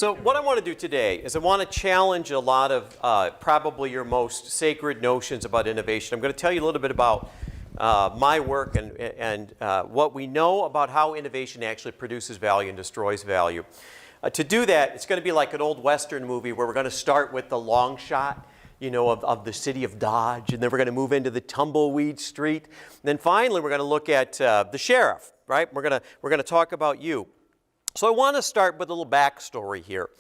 So what I want to do today is I want to challenge a lot of probably your most sacred notions about innovation. I'm going to tell you a little bit about my work and what we know about how innovation actually produces value and destroys value. To do that, it's going to be like an old Western movie where we're going to start with the long shot, you know, of the city of Dodge, and then we're going to move into the tumbleweed street. And then finally, we're going to look at the sheriff, right? We're going to talk about you. So I want to start with a little backstory here.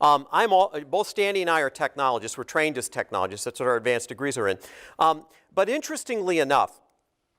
Both Staney and I are technologists. We're trained as technologists. That's what our advanced degrees are in. But interestingly enough,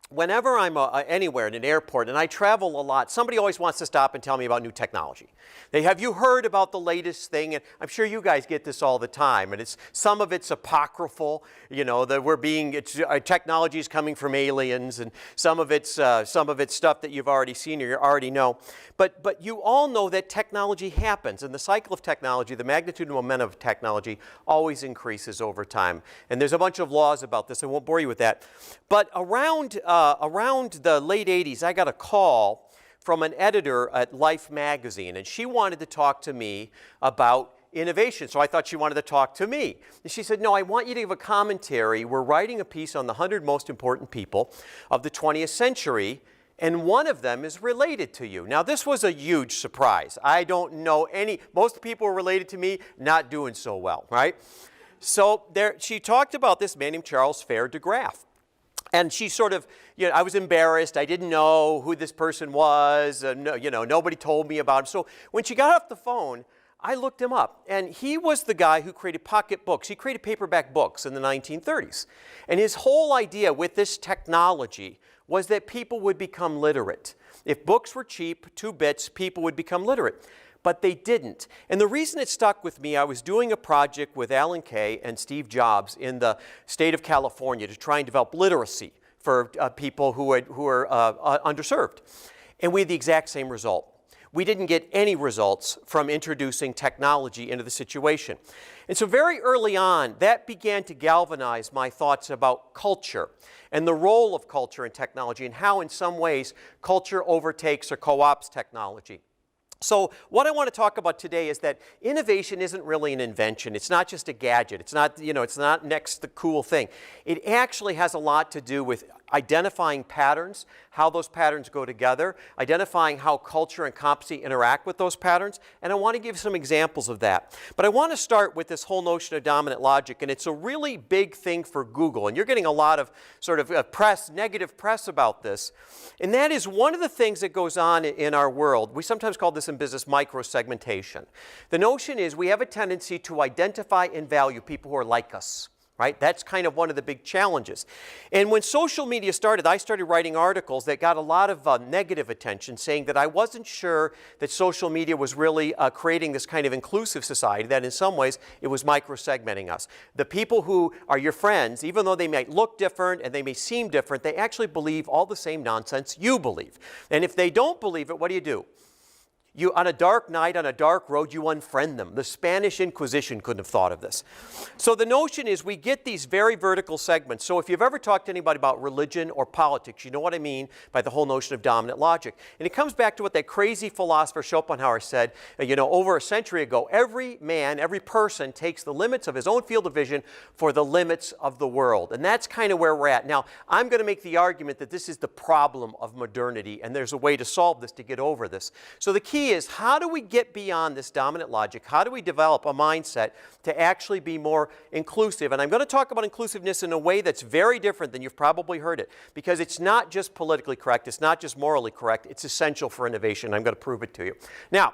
whenever I'm anywhere in an airport, and I travel a lot, somebody always wants to stop and tell me about new technology. Have you heard about the latest thing? And I'm sure you guys get this all the time. And some of it's apocryphal, you know, that technology is coming from aliens, and some of it's stuff that you've already seen or you already know. But you all know that technology happens, and the cycle of technology, the magnitude and momentum of technology, always increases over time. And there's a bunch of laws about this. I won't bore you with that. But around the late 80s, I got a call from an editor at Life magazine, and she wanted to talk to me about innovation. So I thought she wanted to talk to me. And she said, no, I want you to give a commentary. We're writing a piece on the 100 most important people of the 20th century, and one of them is related to you. Now, this was a huge surprise. I don't know most people were related to me, not doing so well, right? So she talked about this man named Charles Fair DeGraff. And she sort of, you know, I was embarrassed. I didn't know who this person was. Nobody told me about him. So when she got off the phone, I looked him up. And he was the guy who created pocket books. He created paperback books in the 1930s. And his whole idea with this technology was that people would become literate. If books were cheap, 2 bits, people would become literate. But they didn't. And the reason it stuck with me, I was doing a project with Alan Kay and Steve Jobs in the state of California to try and develop literacy for people who are underserved. And we had the exact same result. We didn't get any results from introducing technology into the situation. And so very early on, that began to galvanize my thoughts about culture and the role of culture in technology and how in some ways culture overtakes or co-ops technology. So what I want to talk about today is that innovation isn't really an invention. It's not just a gadget. It's not, it's not next the cool thing. It actually has a lot to do with identifying patterns, how those patterns go together, identifying how culture and competency interact with those patterns, and I want to give some examples of that. But I want to start with this whole notion of dominant logic, and it's a really big thing for Google, and you're getting a lot of sort of negative press about this, and that is one of the things that goes on in our world. We sometimes call this in business microsegmentation. The notion is we have a tendency to identify and value people who are like us. Right? That's kind of one of the big challenges. And when social media started, I started writing articles that got a lot of negative attention, saying that I wasn't sure that social media was really creating this kind of inclusive society, that in some ways it was microsegmenting us. The people who are your friends, even though they might look different and they may seem different, they actually believe all the same nonsense you believe. And if they don't believe it, what do? On a dark night, on a dark road, you unfriend them. The Spanish Inquisition couldn't have thought of this. So the notion is we get these very vertical segments. So if you've ever talked to anybody about religion or politics, you know what I mean by the whole notion of dominant logic. And it comes back to what that crazy philosopher Schumpeter said, over a century ago. Every man, every person takes the limits of his own field of vision for the limits of the world. And that's kind of where we're at. Now, I'm going to make the argument that this is the problem of modernity, and there's a way to solve this, to get over this. So the key is, how do we get beyond this dominant logic? How do we develop a mindset to actually be more inclusive? And I'm going to talk about inclusiveness in a way that's very different than you've probably heard it, because it's not just politically correct, it's not just morally correct, it's essential for innovation. I'm going to prove it to you. Now,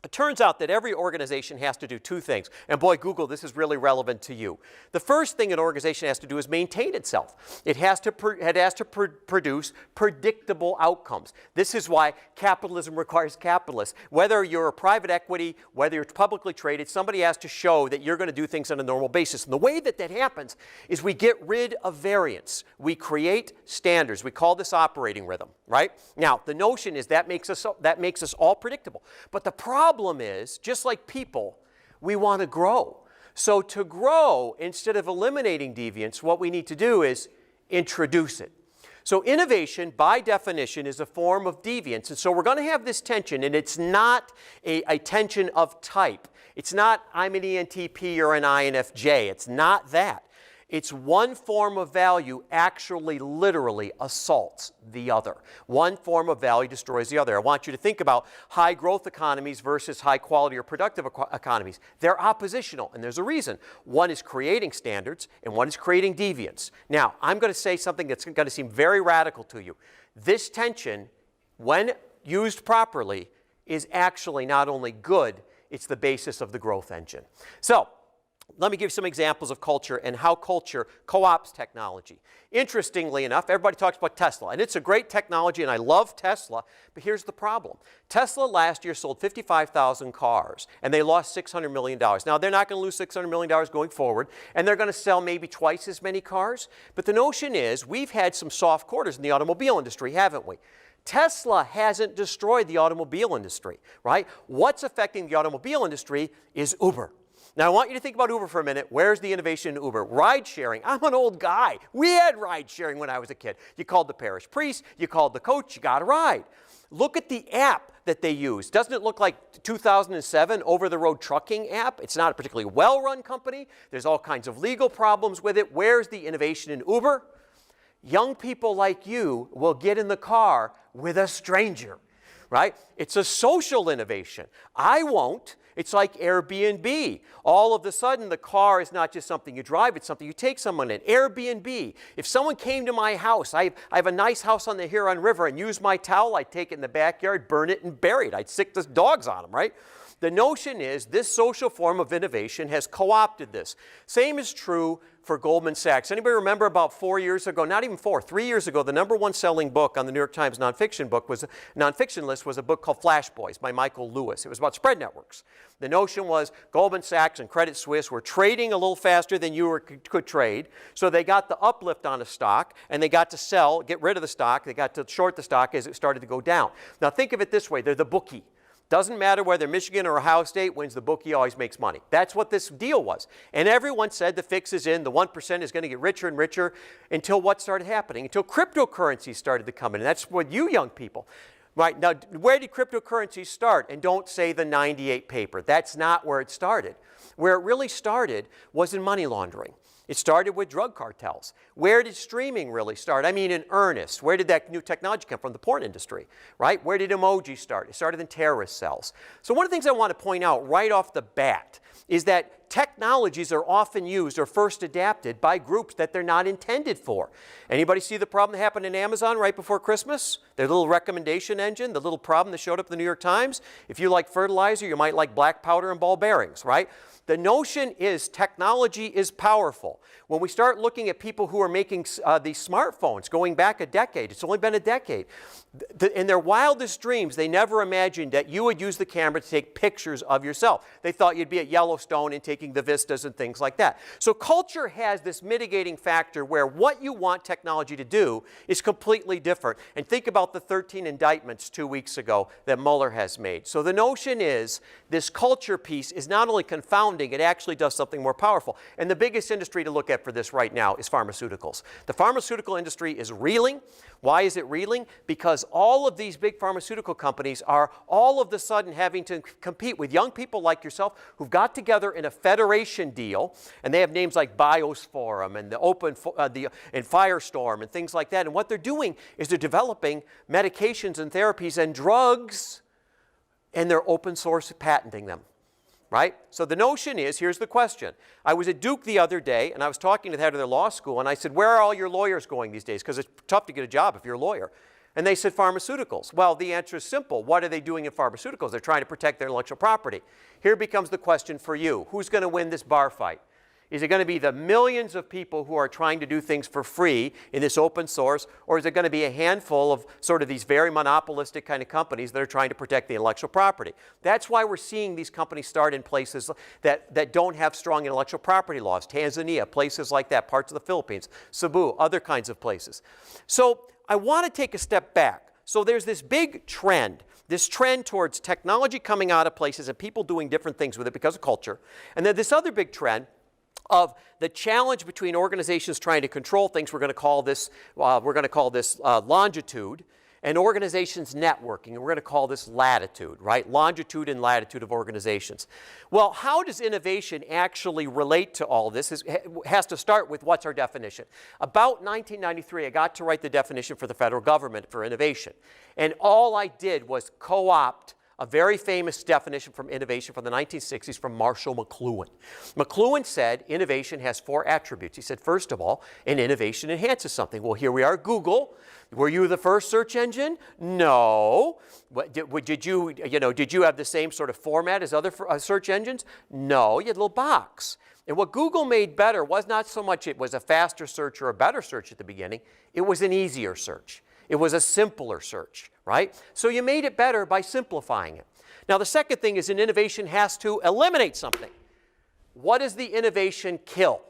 it turns out that every organization has to do 2 things. And boy, Google, this is really relevant to you. The first thing an organization has to do is maintain itself. It has to produce predictable outcomes. This is why capitalism requires capitalists. Whether you're a private equity, whether you're publicly traded, somebody has to show that you're going to do things on a normal basis. And the way that happens is we get rid of variance. We create standards. We call this operating rhythm, right? Now, the notion is that makes us all predictable. But the problem is, just like people, we want to grow. So to grow, instead of eliminating deviance, what we need to do is introduce it. So innovation, by definition, is a form of deviance. And so we're going to have this tension, and it's not a tension of type. It's not I'm an ENTP or an INFJ. It's not that. It's one form of value actually literally assaults the other. One form of value destroys the other. I want you to think about high growth economies versus high quality or productive economies. They're oppositional, and there's a reason. One is creating standards, and one is creating deviance. Now, I'm going to say something that's going to seem very radical to you. This tension, when used properly, is actually not only good, it's the basis of the growth engine. So, let me give you some examples of culture and how culture co-opts technology. Interestingly enough, everybody talks about Tesla, and it's a great technology, and I love Tesla, but here's the problem. Tesla last year sold 55,000 cars, and they lost $600 million. Now, they're not going to lose $600 million going forward, and they're going to sell maybe twice as many cars, but the notion is we've had some soft quarters in the automobile industry, haven't we? Tesla hasn't destroyed the automobile industry, right? What's affecting the automobile industry is Uber. Now, I want you to think about Uber for a minute. Where's the innovation in Uber? Ride sharing. I'm an old guy. We had ride sharing when I was a kid. You called the parish priest, you called the coach, you got a ride. Look at the app that they use. Doesn't it look like 2007 over-the-road trucking app? It's not a particularly well-run company. There's all kinds of legal problems with it. Where's the innovation in Uber? Young people like you will get in the car with a stranger, right? It's a social innovation. I won't. It's like Airbnb. All of a sudden, the car is not just something you drive, it's something you take someone in. Airbnb. If someone came to my house, I have a nice house on the Huron River, and used my towel, I'd take it in the backyard, burn it, and bury it. I'd sick the dogs on them, right? The notion is this social form of innovation has co-opted this. Same is true for Goldman Sachs. Anybody remember about 4 years ago, not even 4, 3 years ago, the #1 selling book on the New York Times nonfiction list was a book called Flash Boys by Michael Lewis. It was about spread networks. The notion was Goldman Sachs and Credit Suisse were trading a little faster than you could trade, so they got the uplift on a stock, and they got to sell, get rid of the stock, they got to short the stock as it started to go down. Now think of it this way, they're the bookie. Doesn't matter whether Michigan or Ohio State wins, the bookie always makes money. That's what this deal was. And everyone said the fix is in, the 1% is going to get richer and richer, until what started happening? Until cryptocurrencies started to come in. And that's what you young people. Right, now, where did cryptocurrencies start? And don't say the 98 paper. That's not where it started. Where it really started was in money laundering. It started with drug cartels. Where did streaming really start? I mean, in earnest. Where did that new technology come from? The porn industry, right? Where did emoji start? It started in terrorist cells. So one of the things I want to point out right off the bat is that technologies are often used or first adapted by groups that they're not intended for. Anybody see the problem that happened in Amazon right before Christmas? Their little recommendation engine, the little problem that showed up in the New York Times. If you like fertilizer, you might like black powder and ball bearings, right? The notion is technology is powerful. When we start looking at people who are making these smartphones going back a decade, it's only been a decade, in their wildest dreams, they never imagined that you would use the camera to take pictures of yourself. They thought you'd be at Yellowstone and taking the vistas and things like that. So culture has this mitigating factor where what you want technology to do is completely different. And think about the 13 indictments 2 weeks ago that Mueller has made. So the notion is this culture piece is not only confounding, it actually does something more powerful. And the biggest industry to look at for this right now is pharmaceuticals. The pharmaceutical industry is reeling. Why is it reeling? Because all of these big pharmaceutical companies are all of a sudden having to compete with young people like yourself who've got together in a federation deal, and they have names like Biosforum and and Firestorm and things like that. And what they're doing is they're developing medications and therapies and drugs, and they're open source patenting them. Right? So the notion is, here's the question. I was at Duke the other day, and I was talking to the head of their law school, and I said, where are all your lawyers going these days? Because it's tough to get a job if you're a lawyer. And they said pharmaceuticals. Well, the answer is simple. What are they doing in pharmaceuticals? They're trying to protect their intellectual property. Here becomes the question for you. Who's going to win this bar fight? Is it going to be the millions of people who are trying to do things for free in this open source, or is it going to be a handful of sort of these very monopolistic kind of companies that are trying to protect the intellectual property? That's why we're seeing these companies start in places that don't have strong intellectual property laws. Tanzania, places like that, parts of the Philippines, Cebu, other kinds of places. So I want to take a step back. So there's this big trend. This trend towards technology coming out of places and people doing different things with it because of culture. And then this other big trend of the challenge between organizations trying to control things. We're going to call this longitude. and organizations networking. And we're going to call this latitude, right? Longitude and latitude of organizations. Well, how does innovation actually relate to all this? It has to start with what's our definition. About 1993, I got to write the definition for the federal government for innovation. And all I did was co-opt a very famous definition from innovation from the 1960s from Marshall McLuhan. McLuhan said innovation has 4 attributes. He said, first of all, an innovation enhances something. Well, here we are, Google. Were you the first search engine? No. Did you have the same sort of format as other search engines? No. You had a little box. And what Google made better was not so much it was a faster search or a better search at the beginning. It was an easier search. It was a simpler search, right? So you made it better by simplifying it. Now, the second thing is an innovation has to eliminate something. What does the innovation kill?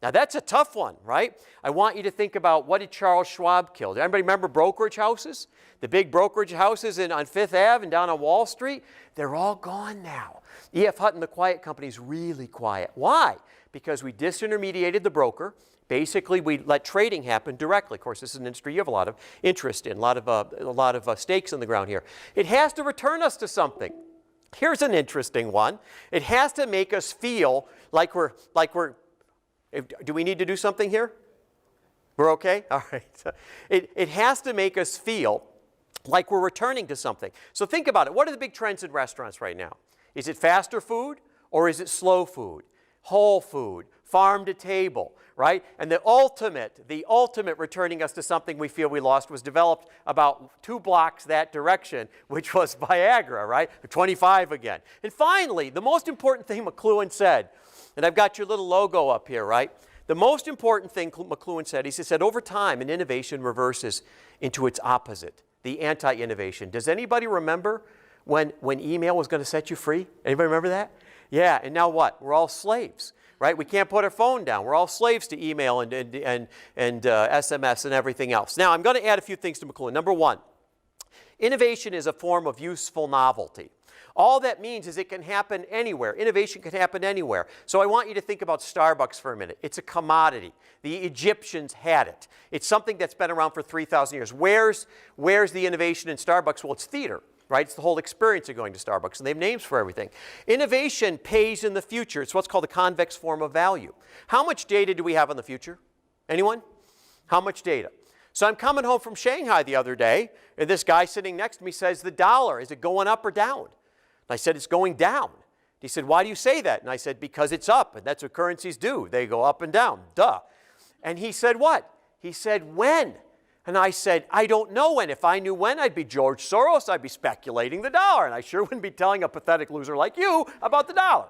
Now, that's a tough one, right? I want you to think about what did Charles Schwab kill? Does anybody remember brokerage houses? The big brokerage houses on Fifth Ave and down on Wall Street? They're all gone now. E.F. Hutton, the quiet company, is really quiet. Why? Because we disintermediated the broker. Basically, we let trading happen directly. Of course, this is an industry you have a lot of interest in, a lot of stakes in the ground here. It has to return us to something. Here's an interesting one. It has to make us feel like we're, do we need to do something here? We're okay? All right. It has to make us feel like we're returning to something. So think about it. What are the big trends in restaurants right now? Is it faster food or is it slow food? Whole food, farm to table, right? And the ultimate returning us to something we feel we lost was developed about 2 blocks that direction, which was Viagra, right? 25 again. And finally, the most important thing McLuhan said, and I've got your little logo up here, right? The most important thing McLuhan said, he said, over time, an innovation reverses into its opposite, the anti-innovation. Does anybody remember when email was going to set you free? Anybody remember that? Yeah, and now what? We're all slaves, right? We can't put our phone down. We're all slaves to email and SMS and everything else. Now, I'm going to add a few things to McLuhan. Number 1, innovation is a form of useful novelty. All that means is it can happen anywhere. Innovation can happen anywhere. So I want you to think about Starbucks for a minute. It's a commodity. The Egyptians had it. It's something that's been around for 3,000 years. Where's the innovation in Starbucks? Well, it's theater. Right? It's the whole experience of going to Starbucks, and they have names for everything. Innovation pays in the future. It's what's called a convex form of value. How much data do we have in the future? Anyone? How much data? So I'm coming home from Shanghai the other day, and this guy sitting next to me says, the dollar, is it going up or down? And I said, it's going down. He said, why do you say that? And I said, because it's up, and that's what currencies do. They go up and down. Duh. And he said, what? He said, when? And I said, I don't know when. If I knew when, I'd be George Soros. I'd be speculating the dollar. And I sure wouldn't be telling a pathetic loser like you about the dollar.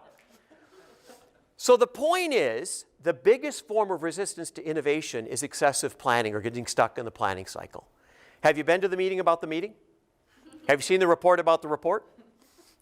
So the point is, the biggest form of resistance to innovation is excessive planning or getting stuck in the planning cycle. Have you been to the meeting about the meeting? Have you seen the report about the report?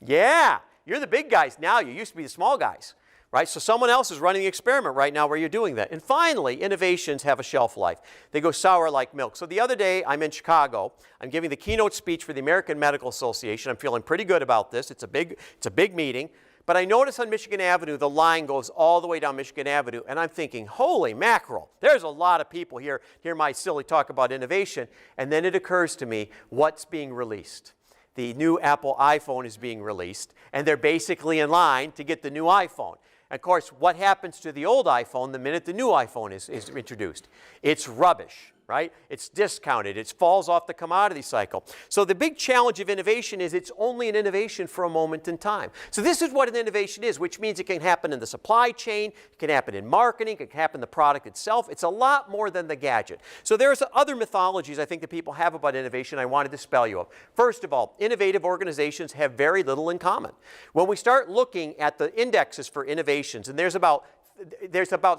Yeah. You're the big guys now. You used to be the small guys. Right? So someone else is running the experiment right now where you're doing that. And finally, innovations have a shelf life. They go sour like milk. So the other day, I'm in Chicago. I'm giving the keynote speech for the American Medical Association. I'm feeling pretty good about this. It's a big meeting. But I notice on Michigan Avenue, the line goes all the way down Michigan Avenue. And I'm thinking, holy mackerel, there's a lot of people here hear my silly talk about innovation. And then it occurs to me, what's being released? The new Apple iPhone is being released. And they're basically in line to get the new iPhone. Of course, what happens to the old iPhone the minute the new iPhone is introduced? It's rubbish, right? It's discounted. It falls off the commodity cycle. So the big challenge of innovation is it's only an innovation for a moment in time. So this is what an innovation is, which means it can happen in the supply chain, it can happen in marketing, it can happen in the product itself. It's a lot more than the gadget. So there's other mythologies I think that people have about innovation I wanted to spell you of. First of all, innovative organizations have very little in common. When we start looking at the indexes for innovations, and there's about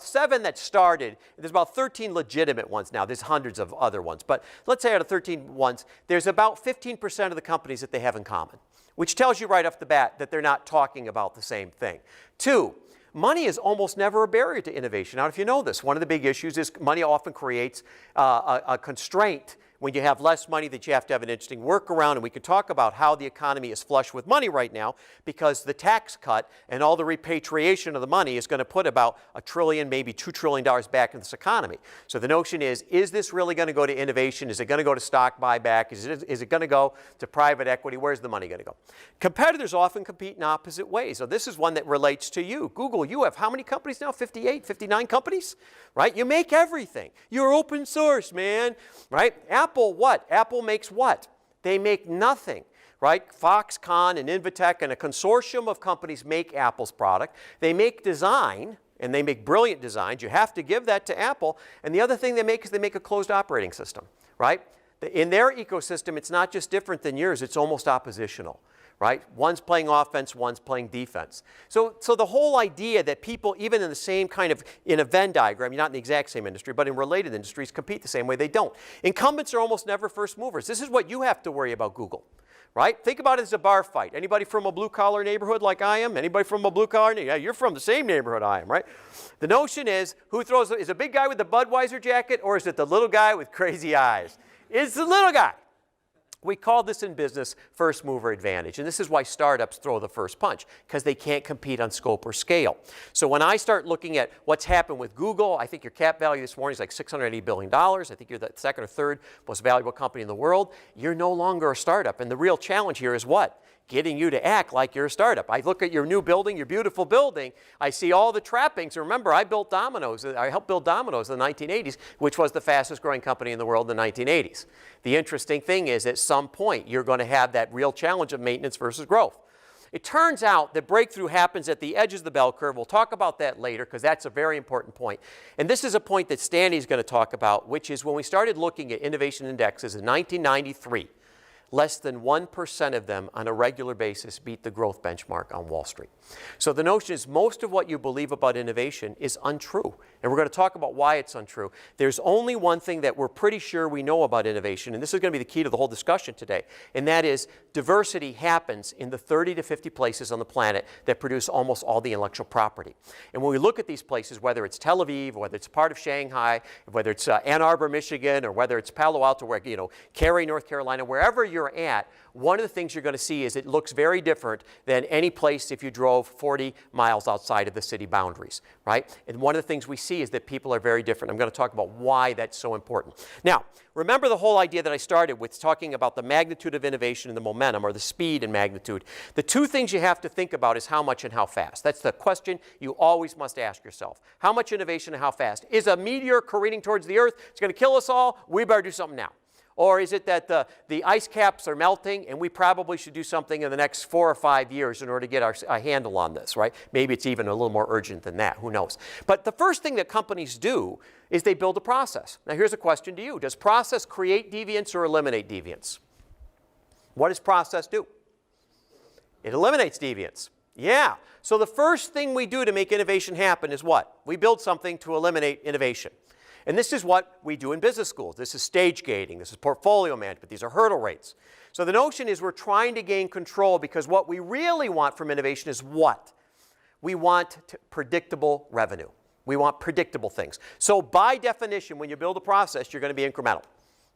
7 that started. There's about 13 legitimate ones now. There's hundreds of other ones. But let's say out of 13 ones, there's about 15% of the companies that they have in common, which tells you right off the bat that they're not talking about the same thing. 2, money is almost never a barrier to innovation. Now, if you know this, one of the big issues is money often creates a constraint when you have less money that you have to have an interesting workaround, and we can talk about how the economy is flush with money right now because the tax cut and all the repatriation of the money is going to put about $1 trillion, maybe $2 trillion back in this economy. So the notion is this really going to go to innovation? Is it going to go to stock buyback? Is it going to go to private equity? Where's the money going to go? Competitors often compete in opposite ways. So this is one that relates to you. Google, you have how many companies now? 58, 59 companies, right? You make everything. You're open source, man, right? Apple, what? Apple makes what? They make nothing, right? Foxconn and Innovatrium and a consortium of companies make Apple's product. They make design, and they make brilliant designs. You have to give that to Apple. And the other thing they make is they make a closed operating system, right? In their ecosystem, it's not just different than yours, it's almost oppositional, right? One's playing offense, one's playing defense. So the whole idea that people, even in the same kind of, in a Venn diagram, you're not in the exact same industry, but in related industries, compete the same way, they don't. Incumbents are almost never first movers. This is what you have to worry about Google, right? Think about it as a bar fight. Anybody from a blue-collar neighborhood like I am? Anybody from a blue-collar neighborhood? Yeah, you're from the same neighborhood I am, right? The notion is, who throws, is a big guy with the Budweiser jacket, or is it the little guy with crazy eyes? It's the little guy. We call this in business first mover advantage. And this is why startups throw the first punch, because they can't compete on scope or scale. So when I start looking at what's happened with Google, I think your cap value this morning is like $680 billion. I think you're the second or third most valuable company in the world. You're no longer a startup. And the real challenge here is what? Getting you to act like you're a startup. I look at your new building, your beautiful building. I see all the trappings. Remember, I built Domino's. I helped build Domino's in the 1980s, which was the fastest growing company in the world in the 1980s. The interesting thing is at some point, you're going to have that real challenge of maintenance versus growth. It turns out that breakthrough happens at the edges of the bell curve. We'll talk about that later because that's a very important point. And this is a point that Staney is going to talk about, which is when we started looking at innovation indexes in 1993, less than 1% of them on a regular basis beat the growth benchmark on Wall Street. So the notion is most of what you believe about innovation is untrue. And we're going to talk about why it's untrue. There's only one thing that we're pretty sure we know about innovation, and this is going to be the key to the whole discussion today, and that is diversity happens in the 30 to 50 places on the planet that produce almost all the intellectual property. And when we look at these places, whether it's Tel Aviv, whether it's part of Shanghai, whether it's Ann Arbor, Michigan, or whether it's Palo Alto, where, Cary, North Carolina, wherever you're at, one of the things you're going to see is it looks very different than any place if you drove 40 miles outside of the city boundaries, right? And one of the things we see is that people are very different. I'm going to talk about why that's so important. Now, remember the whole idea that I started with talking about the magnitude of innovation and the momentum, or the speed and magnitude. The two things you have to think about is how much and how fast. That's the question you always must ask yourself. How much innovation and how fast? Is a meteor careening towards the Earth? It's going to kill us all. We better do something now. Or is it that the ice caps are melting and we probably should do something in the next 4 or 5 years in order to get a handle on this, right? Maybe it's even a little more urgent than that. Who knows? But the first thing that companies do is they build a process. Now here's a question to you. Does process create deviance or eliminate deviance? What does process do? It eliminates deviance. Yeah. So the first thing we do to make innovation happen is what? We build something to eliminate innovation. And this is what we do in business schools. This is stage gating. This is portfolio management. These are hurdle rates. So the notion is we're trying to gain control because what we really want from innovation is what? We want predictable revenue. We want predictable things. So by definition, when you build a process, you're going to be incremental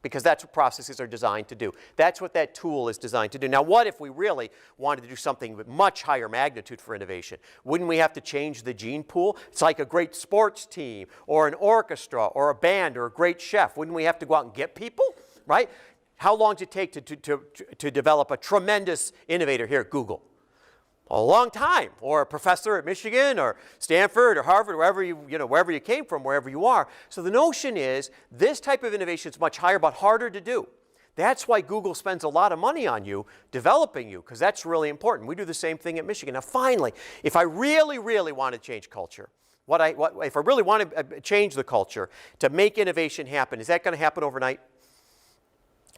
because that's what processes are designed to do. That's what that tool is designed to do. Now, what if we really wanted to do something with much higher magnitude for innovation? Wouldn't we have to change the gene pool? It's like a great sports team or an orchestra or a band or a great chef. Wouldn't we have to go out and get people, right? How long does it take to develop a tremendous innovator here at Google? A long time, or a professor at Michigan or Stanford or Harvard, wherever you came from, wherever you are. So the notion is this type of innovation is much higher but harder to do. That's why Google spends a lot of money on you, developing you, because that's really important. We do the same thing at Michigan. Now finally, if I really, really want to change culture, if I really want to change the culture to make innovation happen, is that going to happen overnight?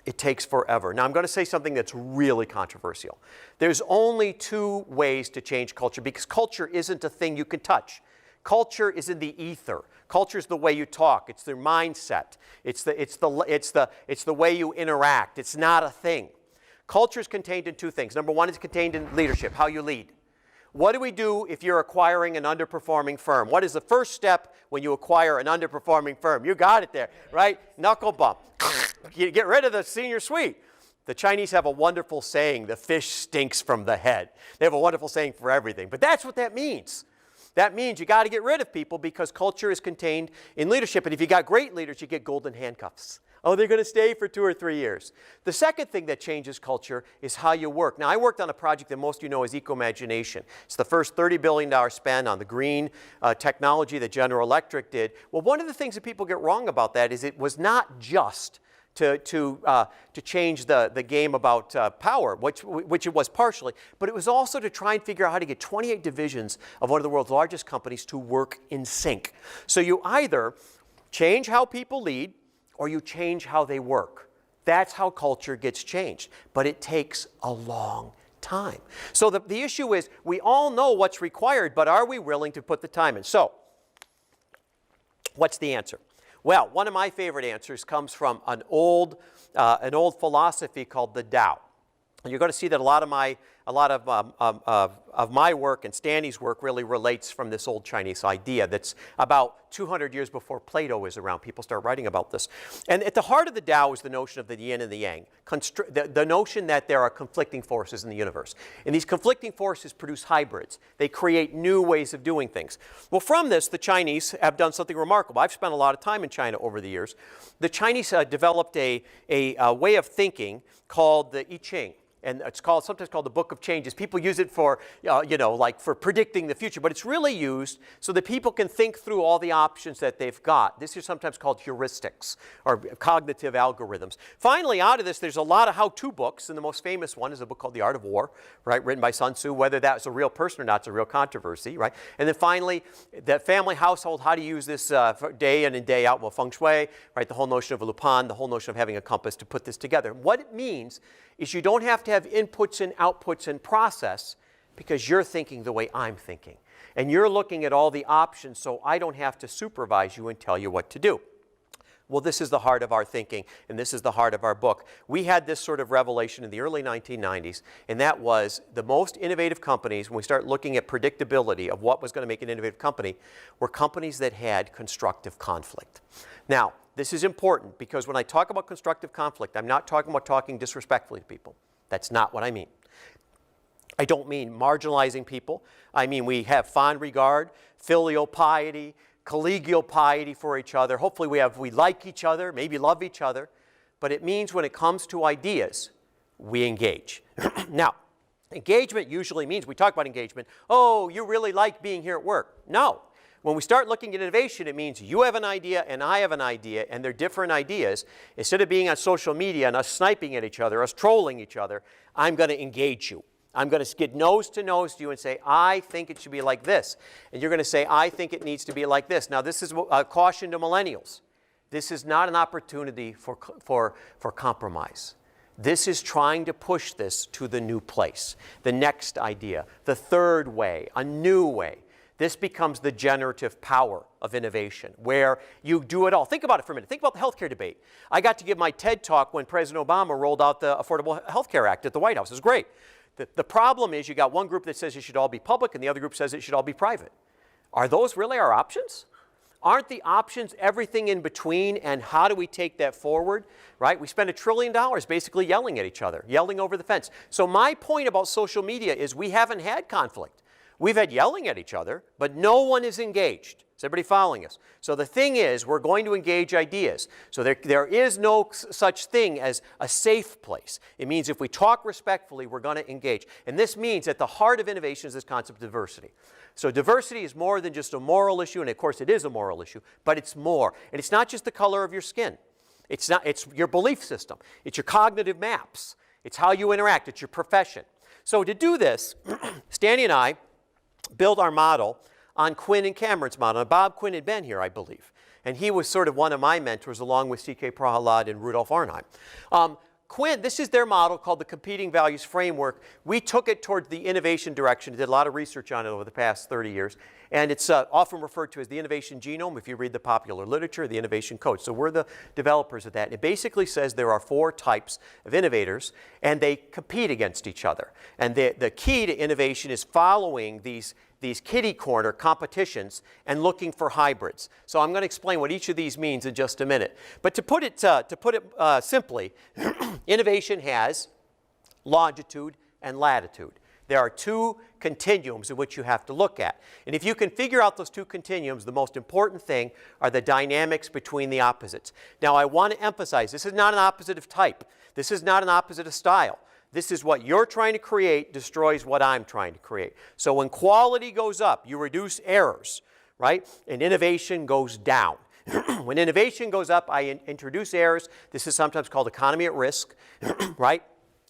It takes forever. Now, I'm going to say something that's really controversial. There's only 2 ways to change culture because culture isn't a thing you can touch. Culture is in the ether. Culture is the way you talk. It's their mindset. It's the way you interact. It's not a thing. Culture is contained in 2 things. Number 1 is contained in leadership, how you lead. What do we do if you're acquiring an underperforming firm? What is the first step when you acquire an underperforming firm? You got it there, right? Knuckle bump. get rid of the senior suite. The Chinese have a wonderful saying, the fish stinks from the head. They have a wonderful saying for everything. But that's what that means. That means you got to get rid of people because culture is contained in leadership. And if you got great leaders, you get golden handcuffs. Oh, they're going to stay for 2 or 3 years. The second thing that changes culture is how you work. Now, I worked on a project that most of you know is Eco-Imagination. It's the first $30 billion spend on the green technology that General Electric did. Well, one of the things that people get wrong about that is it was not just to change the game about power, which it was partially, but it was also to try and figure out how to get 28 divisions of one of the world's largest companies to work in sync. So you either change how people lead, or you change how they work. That's how culture gets changed. But it takes a long time. So the issue is we all know what's required, but are we willing to put the time in? So what's the answer? Well, one of my favorite answers comes from an old philosophy called the Tao. And you're going to see that a lot of my work and Staney's work really relates from this old Chinese idea that's about 200 years before Plato was around. People start writing about this. And at the heart of the Tao is the notion of the yin and the yang, the notion that there are conflicting forces in the universe. And these conflicting forces produce hybrids. They create new ways of doing things. Well, from this, the Chinese have done something remarkable. I've spent a lot of time in China over the years. The Chinese developed a way of thinking called the I Ching. And it's sometimes called the Book of Changes. People use it for, like for predicting the future. But it's really used so that people can think through all the options that they've got. This is sometimes called heuristics or cognitive algorithms. Finally, out of this, there's a lot of how-to books. And the most famous one is a book called The Art of War, right, written by Sun Tzu. Whether that's a real person or not is a real controversy, right? And then finally, the family household, how to use this day in and day out. Well, feng shui, right, the whole notion of a lupan, the whole notion of having a compass to put this together. What it means is you don't have to have inputs and outputs and process because you're thinking the way I'm thinking. And you're looking at all the options so I don't have to supervise you and tell you what to do. Well, this is the heart of our thinking, and this is the heart of our book. We had this sort of revelation in the early 1990s, and that was the most innovative companies, when we start looking at predictability of what was going to make an innovative company, were companies that had constructive conflict. Now, this is important because when I talk about constructive conflict, I'm not talking about talking disrespectfully to people. That's not what I mean. I don't mean marginalizing people. I mean we have fond regard, filial piety, collegial piety for each other. Hopefully we like each other, maybe love each other. But it means when it comes to ideas, we engage. Now, engagement usually means, we talk about engagement, oh, you really like being here at work. No. When we start looking at innovation, it means you have an idea and I have an idea, and they're different ideas. Instead of being on social media and us sniping at each other, us trolling each other, I'm going to engage you. I'm going to get nose to you and say, I think it should be like this. And you're going to say, I think it needs to be like this. Now, this is a caution to millennials. This is not an opportunity for compromise. This is trying to push this to the new place, the next idea, the third way, a new way. This becomes the generative power of innovation, where you do it all. Think about it for a minute. Think about the healthcare debate. I got to give my TED talk when President Obama rolled out the Affordable Health Care Act at the White House. It was great. The problem is you got one group that says it should all be public, and the other group says it should all be private. Are those really our options? Aren't the options everything in between, and how do we take that forward, right? We spend $1 trillion basically yelling at each other, yelling over the fence. So my point about social media is we haven't had conflict. We've had yelling at each other, but no one is engaged. Is everybody following us? So the thing is, we're going to engage ideas. So there is no such thing as a safe place. It means if we talk respectfully, we're going to engage. And this means at the heart of innovation is this concept of diversity. So diversity is more than just a moral issue, and of course it is a moral issue, but it's more. And it's not just the color of your skin. It's your belief system. It's your cognitive maps. It's how you interact. It's your profession. So to do this, Staney and I built our model on Quinn and Cameron's model. And Bob Quinn had been here, I believe. And he was sort of one of my mentors along with C.K. Prahalad and Rudolf Arnheim. Quinn, this is their model called the Competing Values Framework. We took it towards the innovation direction, did a lot of research on it over the past 30 years. And it's often referred to as the innovation genome if you read the popular literature, the innovation code. So we're the developers of that. It basically says there are 4 types of innovators, and they compete against each other. And the key to innovation is following these these kitty corner competitions and looking for hybrids. So I'm going to explain what each of these means in just a minute. But to put it simply, innovation has longitude and latitude. There are two continuums in which you have to look at. And if you can figure out those two continuums, the most important thing are the dynamics between the opposites. Now, I want to emphasize, this is not an opposite of type. This is not an opposite of style. This is what you're trying to create destroys what I'm trying to create. So when quality goes up, you reduce errors, right? And innovation goes down. When innovation goes up, I introduce errors. This is sometimes called economy at risk, right?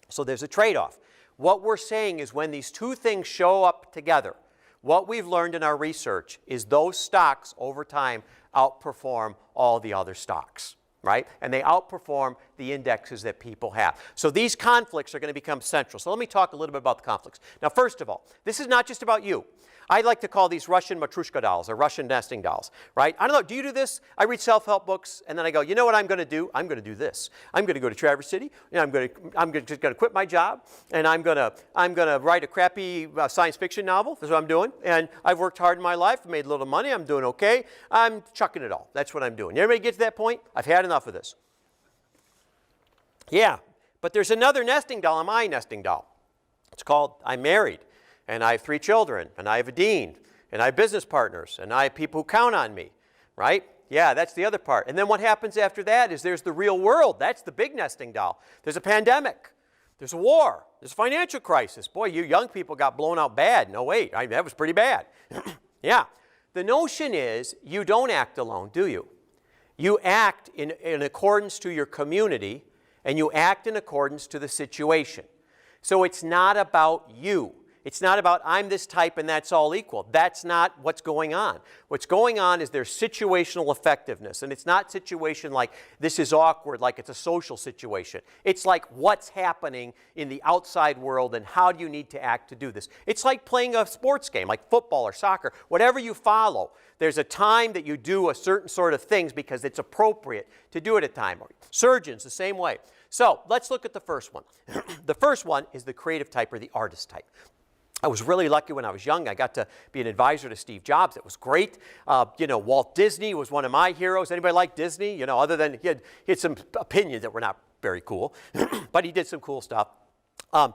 So there's a trade-off. What we're saying is when these two things show up together, what we've learned in our research is those stocks over time outperform all the other stocks, right? And they outperform the indexes that people have. So these conflicts are going to become central. So let me talk a little bit about the conflicts. Now, first of all, this is not just about you. I like to call these Russian matryoshka dolls or Russian nesting dolls, right? I don't know, do you do this? I read self-help books and then I go, you know what I'm going to do? I'm going to do this. I'm going to go to Traverse City and I'm just going to quit my job and I'm going to write a crappy science fiction novel. That's what I'm doing. And I've worked hard in my life, I've made a little money, I'm doing okay. I'm chucking it all. That's what I'm doing. Everybody get to that point? I've had enough of this. Yeah, but there's another nesting doll, my nesting doll. It's called I'm married. And I have 3 children, and I have a dean, and I have business partners, and I have people who count on me, right? Yeah, that's the other part. And then what happens after that is there's the real world. That's the big nesting doll. There's a pandemic. There's a war. There's a financial crisis. Boy, you young people got blown out bad. No, wait, that was pretty bad. Yeah. The notion is you don't act alone, do you? You act in accordance to your community, and you act in accordance to the situation. So it's not about you. It's not about I'm this type and that's all equal. That's not what's going on. What's going on is there's situational effectiveness. And it's not situation like this is awkward, like it's a social situation. It's like what's happening in the outside world and how do you need to act to do this. It's like playing a sports game, like football or soccer. Whatever you follow, there's a time that you do a certain sort of things because it's appropriate to do it at a time. Surgeons, the same way. So let's look at the first one. The first one is the creative type or the artist type. I was really lucky when I was young. I got to be an advisor to Steve Jobs. It was great. Walt Disney was one of my heroes. Anybody like Disney? Other than he had some opinions that were not very cool, but he did some cool stuff.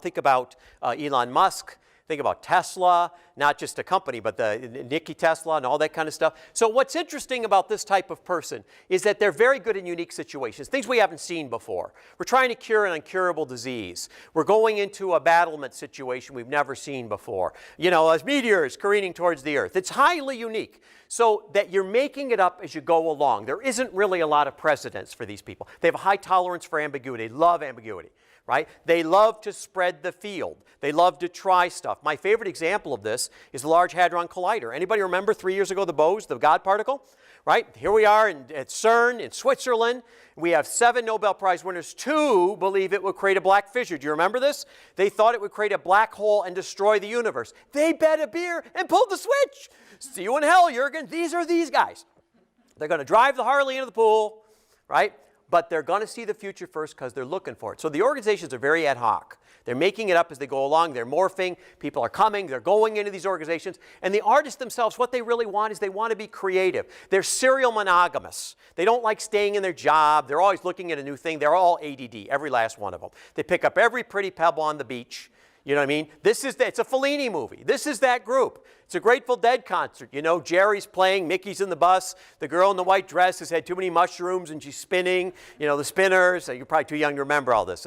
Think about Elon Musk. Think about Tesla, not just a company, but the Nikola Tesla and all that kind of stuff. So what's interesting about this type of person is that they're very good in unique situations, things we haven't seen before. We're trying to cure an incurable disease. We're going into a battlement situation we've never seen before. As meteors careening towards the Earth. It's highly unique. So that you're making it up as you go along. There isn't really a lot of precedence for these people. They have a high tolerance for ambiguity. They love ambiguity. Right? They love to spread the field. They love to try stuff. My favorite example of this is the Large Hadron Collider. Anybody remember 3 years ago the BOES, the God particle? Right? Here we are at CERN in Switzerland. We have 7 Nobel Prize winners. 2 believe it would create a black fissure. Do you remember this? They thought it would create a black hole and destroy the universe. They bet a beer and pulled the switch. See you in hell, Jurgen. These are these guys. They're going to drive the Harley into the pool, right? But they're going to see the future first because they're looking for it. So the organizations are very ad hoc. They're making it up as they go along. They're morphing. People are coming. They're going into these organizations. And the artists themselves, what they really want is they want to be creative. They're serial monogamous. They don't like staying in their job. They're always looking at a new thing. They're all ADD, every last one of them. They pick up every pretty pebble on the beach. You know what I mean? It's a Fellini movie. This is that group. It's a Grateful Dead concert. Jerry's playing, Mickey's in the bus, the girl in the white dress has had too many mushrooms and she's spinning, the spinners. You're probably too young to remember all this.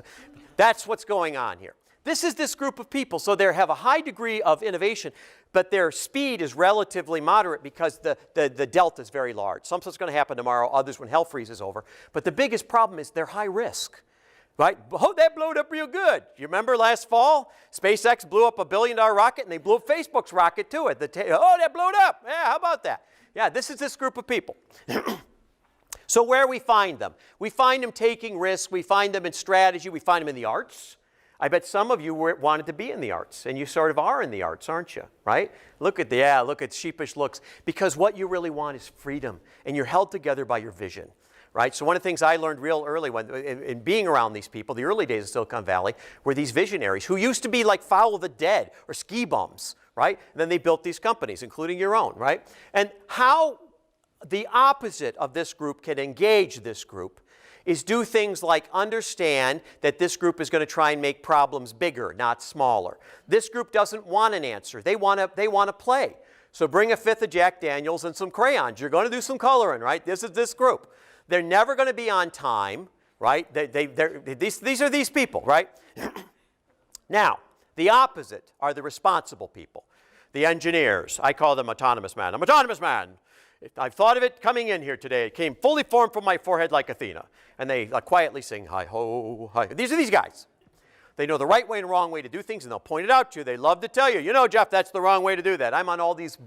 That's what's going on here. This is this group of people. So they have a high degree of innovation, but their speed is relatively moderate because the delta is very large. Some stuff's going to happen tomorrow, others when hell freezes over. But the biggest problem is they're high risk. Right? Oh, that blew it up real good. You remember last fall? SpaceX blew up a $1 billion rocket, and they blew up Facebook's rocket too. That blew it up. Yeah, how about that? Yeah, this is this group of people. So where we find them? We find them taking risks. We find them in strategy. We find them in the arts. I bet some of you wanted to be in the arts, and you sort of are in the arts, aren't you? Right? Look at sheepish looks. Because what you really want is freedom, and you're held together by your vision. Right? So one of the things I learned real early in being around these people, the early days of Silicon Valley, were these visionaries who used to be like foul of the dead or ski bums, right? And then they built these companies, including your own, right? And how the opposite of this group can engage this group is do things like understand that this group is going to try and make problems bigger, not smaller. This group doesn't want an answer. They want to play. So bring a fifth of Jack Daniels and some crayons. You're going to do some coloring, right? This is this group. They're never going to be on time, right? These are these people, right? Now, the opposite are the responsible people. The engineers. I call them autonomous man. I'm autonomous man. I've thought of it coming in here today. It came fully formed from my forehead like Athena. And they quietly sing, hi-ho, hi. These are these guys. They know the right way and wrong way to do things, and they'll point it out to you. They love to tell you, you know, Jeff, that's the wrong way to do that. I'm on all these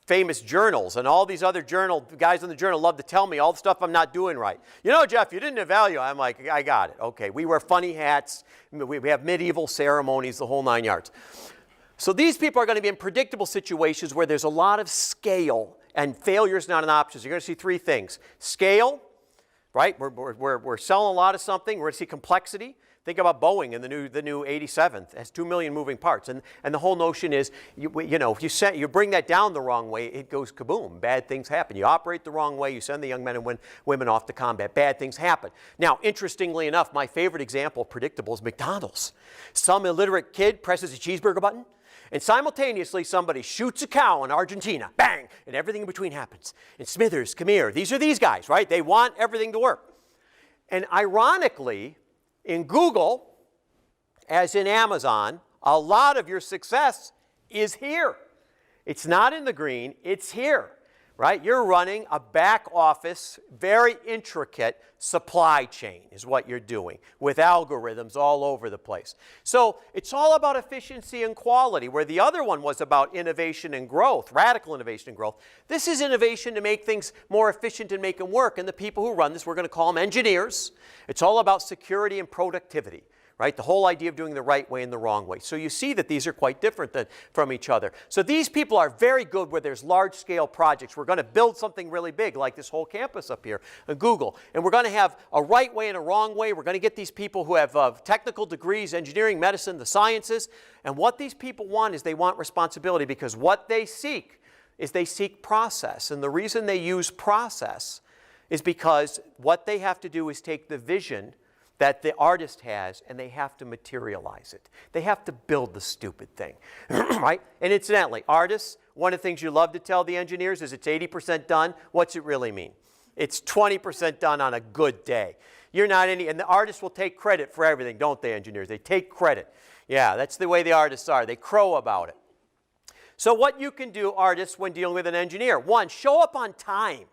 famous journals, and all these other guys in the journal love to tell me all the stuff I'm not doing right. You know, Jeff, you didn't evaluate. I'm like, I got it. Okay, we wear funny hats. We have medieval ceremonies, the whole 9 yards. So these people are going to be in predictable situations where there's a lot of scale, and failure is not an option. So you're going to see three things. Scale, right? We're selling a lot of something. We're going to see complexity. Think about Boeing and the new 87th. It has 2 million moving parts. And the whole notion is, if you bring that down the wrong way, it goes kaboom. Bad things happen. You operate the wrong way. You send the young men and women off to combat. Bad things happen. Now, interestingly enough, my favorite example of predictable is McDonald's. Some illiterate kid presses a cheeseburger button, and simultaneously somebody shoots a cow in Argentina. Bang! And everything in between happens. And Smithers, come here. These are these guys, right? They want everything to work. And ironically, in Google, as in Amazon, a lot of your success is here. It's not in the green, it's here, right? You're running a back office, very intricate supply chain is what you're doing with algorithms all over the place. So it's all about efficiency and quality, where the other one was about innovation and growth, radical innovation and growth. This is innovation to make things more efficient and make them work. And the people who run this, we're going to call them engineers. It's all about security and productivity. Right? The whole idea of doing the right way and the wrong way. So you see that these are quite different from each other. So these people are very good where there's large-scale projects. We're going to build something really big, like this whole campus up here at Google. And we're going to have a right way and a wrong way. We're going to get these people who have technical degrees, engineering, medicine, the sciences. And what these people want is they want responsibility, because what they seek is they seek process. And the reason they use process is because what they have to do is take the vision that the artist has, and they have to materialize it. They have to build the stupid thing, right? And incidentally, artists, one of the things you love to tell the engineers is it's 80% done. What's it really mean? It's 20% done on a good day. You're not any, and the artists will take credit for everything, don't they, engineers? They take credit. Yeah, that's the way the artists are. They crow about it. So what you can do, artists, when dealing with an engineer, one, show up on time.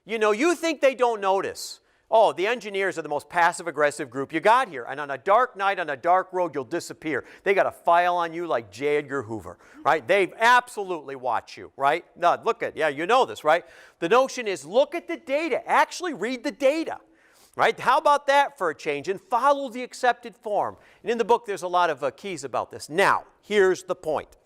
You know, you think they don't notice. Oh, the engineers are the most passive-aggressive group you got here. And on a dark night, on a dark road, you'll disappear. They got a file on you like J. Edgar Hoover, right? They absolutely watch you, right? No, look at, yeah, you know this, right? The notion is look at the data. Actually read the data, right? How about that for a change? And follow the accepted form. And in the book, there's a lot of keys about this. Now, here's the point.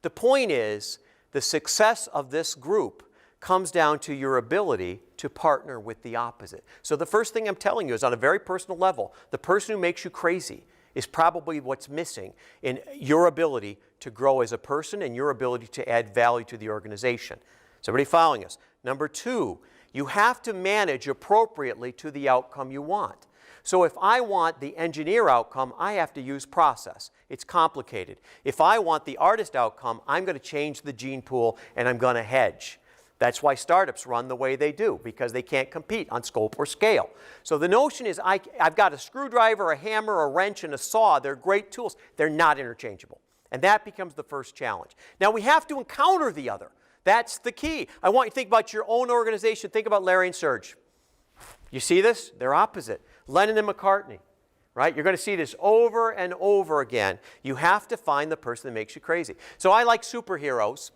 The point is the success of this group comes down to your ability to partner with the opposite. So the first thing I'm telling you is on a very personal level, the person who makes you crazy is probably what's missing in your ability to grow as a person and your ability to add value to the organization. Is everybody following us? Number two, you have to manage appropriately to the outcome you want. So if I want the engineer outcome, I have to use process. It's complicated. If I want the artist outcome, I'm going to change the gene pool and I'm going to hedge. That's why startups run the way they do, because they can't compete on scope or scale. So the notion is I've got a screwdriver, a hammer, a wrench, and a saw. They're great tools. They're not interchangeable. And that becomes the first challenge. Now we have to encounter the other. That's the key. I want you to think about your own organization. Think about Larry and Serge. You see this? They're opposite. Lennon and McCartney. Right? You're going to see this over and over again. You have to find the person that makes you crazy. So I like superheroes.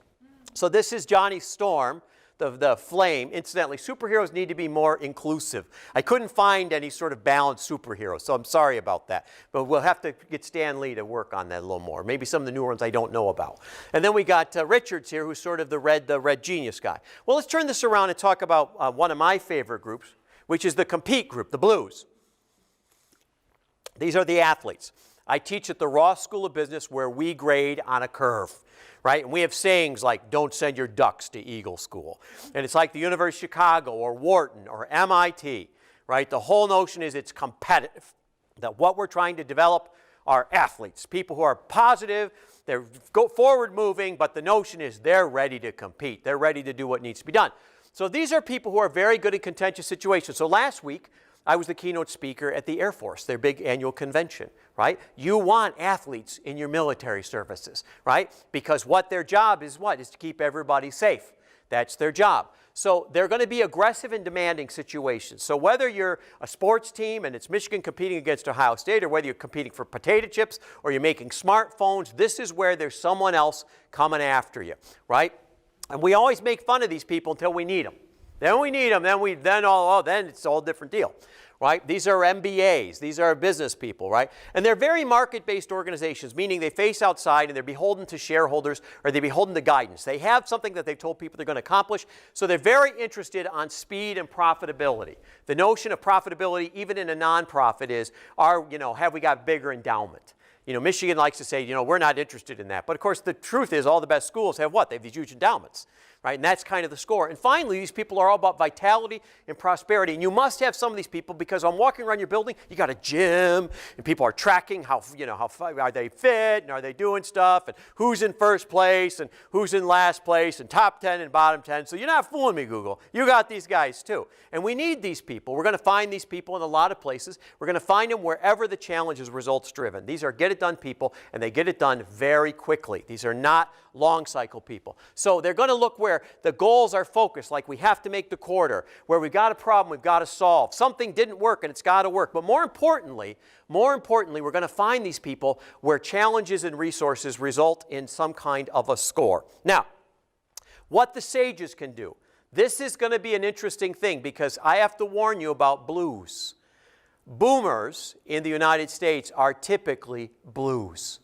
So this is Johnny Storm, the flame. Incidentally, superheroes need to be more inclusive. I couldn't find any sort of balanced superheroes, so I'm sorry about that. But we'll have to get Stan Lee to work on that a little more. Maybe some of the newer ones I don't know about. And then we got Richards here, who's sort of the red genius guy. Well, let's turn this around and talk about one of my favorite groups, which is the compete group, the Blues. These are the athletes. I teach at the Ross School of Business where we grade on a curve, right? And we have sayings like, don't send your ducks to Eagle School. And it's like the University of Chicago or Wharton or MIT, right? The whole notion is it's competitive, that what we're trying to develop are athletes, people who are positive, they're forward moving, but the notion is they're ready to compete. They're ready to do what needs to be done. So these are people who are very good in contentious situations. So last week, I was the keynote speaker at the Air Force, their big annual convention, right? You want athletes in your military services, right? Because what their job is what? Is to keep everybody safe. That's their job. So they're going to be aggressive and demanding situations. So whether you're a sports team and it's Michigan competing against Ohio State, or whether you're competing for potato chips or you're making smartphones, this is where there's someone else coming after you, right? And we always make fun of these people until we need them. Then we need them, then it's a whole different deal, right? These are MBAs, these are business people, right? And they're very market-based organizations, meaning they face outside and they're beholden to shareholders or they're beholden to guidance. They have something that they've told people they're going to accomplish, so they're very interested on speed and profitability. The notion of profitability, even in a nonprofit, is, have we got bigger endowment? Michigan likes to say, we're not interested in that. But of course, the truth is all the best schools have what? They have these huge endowments, right? And that's kind of the score. And finally, these people are all about vitality and prosperity. And you must have some of these people because on walking around your building, you got a gym, and people are tracking how are they fit, and are they doing stuff, and who's in first place, and who's in last place, and top 10 and bottom 10. So you're not fooling me, Google. You got these guys too. And we need these people. We're going to find these people in a lot of places. We're going to find them wherever the challenge is results driven. These are get-it-done people, and they get it done very quickly. These are not long cycle people. So they're going to look where the goals are focused, like we have to make the quarter, where we've got a problem we've got to solve. Something didn't work and it's got to work. But more importantly, we're going to find these people where challenges and resources result in some kind of a score. Now, what the sages can do. This is going to be an interesting thing because I have to warn you about blues. Boomers in the United States are typically blues.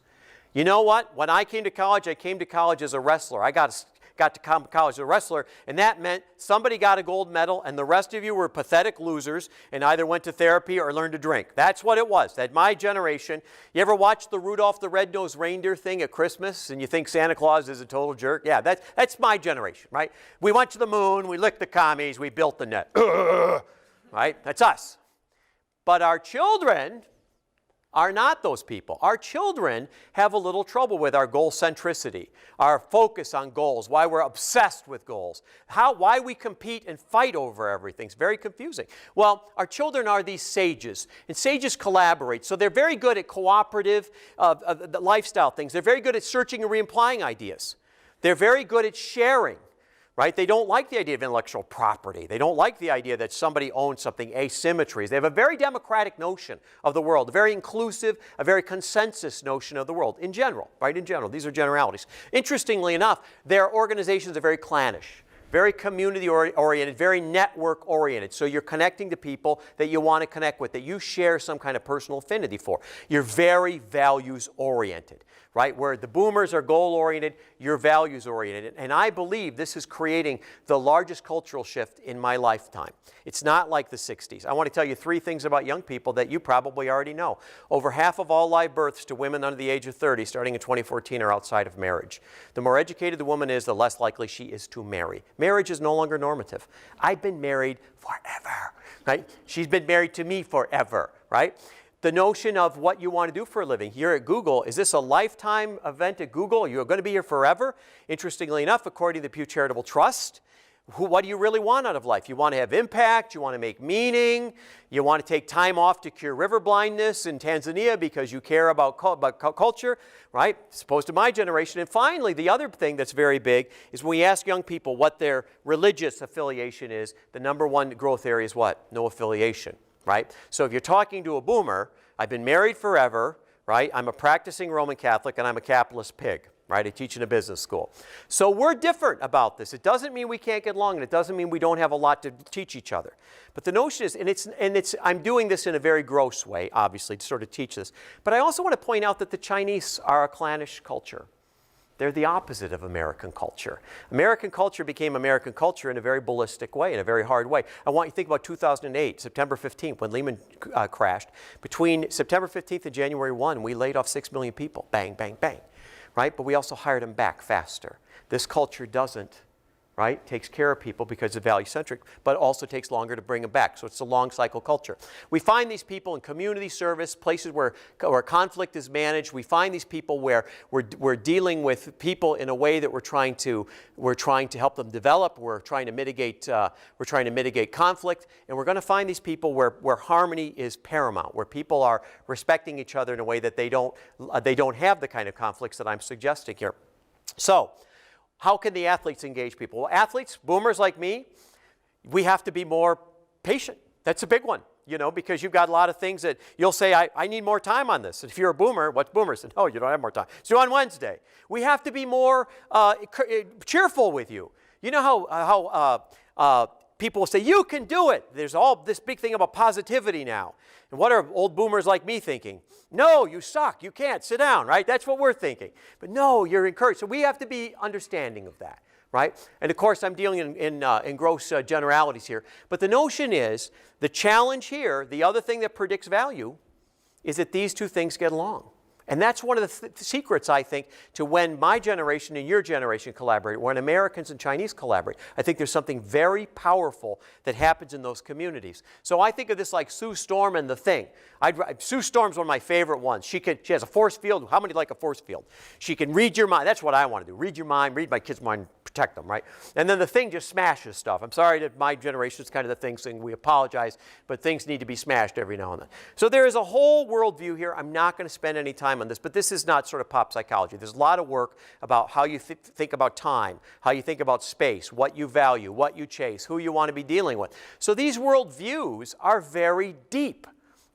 You know what? When I came to college as a wrestler. I got to college as a wrestler, and that meant somebody got a gold medal, and the rest of you were pathetic losers and either went to therapy or learned to drink. That's what it was. That my generation. You ever watch the Rudolph the Red-Nosed Reindeer thing at Christmas, and you think Santa Claus is a total jerk? Yeah, that's my generation, right? We went to the moon, we licked the commies, we built the net. Right? That's us. But our children are not those people. Our children have a little trouble with our goal centricity, our focus on goals, why we're obsessed with goals, why we compete and fight over everything. It's very confusing. Well, our children are these sages, and sages collaborate. So they're very good at cooperative the lifestyle things. They're very good at searching and reapplying ideas. They're very good at sharing. Right? They don't like the idea of intellectual property. They don't like the idea that somebody owns something, asymmetries. They have a very democratic notion of the world, a very inclusive, a very consensus notion of the world in general, right? In general, these are generalities. Interestingly enough, their organizations are very clannish, very community-oriented, very network-oriented. So you're connecting to people that you want to connect with, that you share some kind of personal affinity for. You're very values-oriented, right? Where the boomers are goal-oriented, you're values-oriented. And I believe this is creating the largest cultural shift in my lifetime. It's not like the 60s. I want to tell you 3 things about young people that you probably already know. Over half of all live births to women under the age of 30 starting in 2014 are outside of marriage. The more educated the woman is, the less likely she is to marry. Marriage is no longer normative. I've been married forever, right? She's been married to me forever, right? The notion of what you want to do for a living. Here at Google, is this a lifetime event at Google? You're going to be here forever? Interestingly enough, according to the Pew Charitable Trust, what do you really want out of life? You want to have impact, you want to make meaning, you want to take time off to cure river blindness in Tanzania because you care about culture, right? As opposed to my generation. And finally, the other thing that's very big is when we ask young people what their religious affiliation is, the number one growth area is what? No affiliation, right? So if you're talking to a boomer, I've been married forever, right? I'm a practicing Roman Catholic and I'm a capitalist pig. Right? I teach in a business school. So we're different about this. It doesn't mean we can't get along, and it doesn't mean we don't have a lot to teach each other. But the notion is, I'm doing this in a very gross way, obviously, to sort of teach this. But I also want to point out that the Chinese are a clannish culture. They're the opposite of American culture. American culture became American culture in a very ballistic way, in a very hard way. I want you to think about 2008, September 15th, when Lehman crashed. Between September 15th and January 1, we laid off 6 million people. Bang, bang, bang. Right? But we also hired them back faster. This culture doesn't. Right? Takes care of people because it's value-centric, but also takes longer to bring them back. So it's a long cycle culture. We find these people in community service, places where conflict is managed. We find these people where we're dealing with people in a way that we're trying to help them develop. We're trying to mitigate conflict, and we're going to find these people where harmony is paramount, where people are respecting each other in a way that they don't have the kind of conflicts that I'm suggesting here. So, how can the athletes engage people? Well, athletes, boomers like me, we have to be more patient. That's a big one, you know, because you've got a lot of things that you'll say, I need more time on this. And if you're a boomer, what's boomers? And, oh, you don't have more time. So on Wednesday. We have to be more cheerful with you. You know how people will say, you can do it. There's all this big thing about positivity now. And what are old boomers like me thinking? No, you suck. You can't. Sit down, right? That's what we're thinking. But no, you're encouraged. So we have to be understanding of that, right? And of course, I'm dealing in gross generalities here. But the notion is, the challenge here, the other thing that predicts value, is that these two things get along. And that's one of the secrets, I think, to when my generation and your generation collaborate, when Americans and Chinese collaborate. I think there's something very powerful that happens in those communities. So I think of this like Sue Storm and The Thing. Sue Storm's one of my favorite ones. She has a force field. How many like a force field? She can read your mind. That's what I want to do. Read your mind, read my kids' mind, protect them, right? And then The Thing just smashes stuff. I'm sorry that my generation is kind of the Thing thing. We apologize, but things need to be smashed every now and then. So there is a whole worldview here. I'm not going to spend any time on this, but this is not sort of pop psychology. There's a lot of work about how you think about time, how you think about space, what you value, what you chase, who you want to be dealing with. So these worldviews are very deep,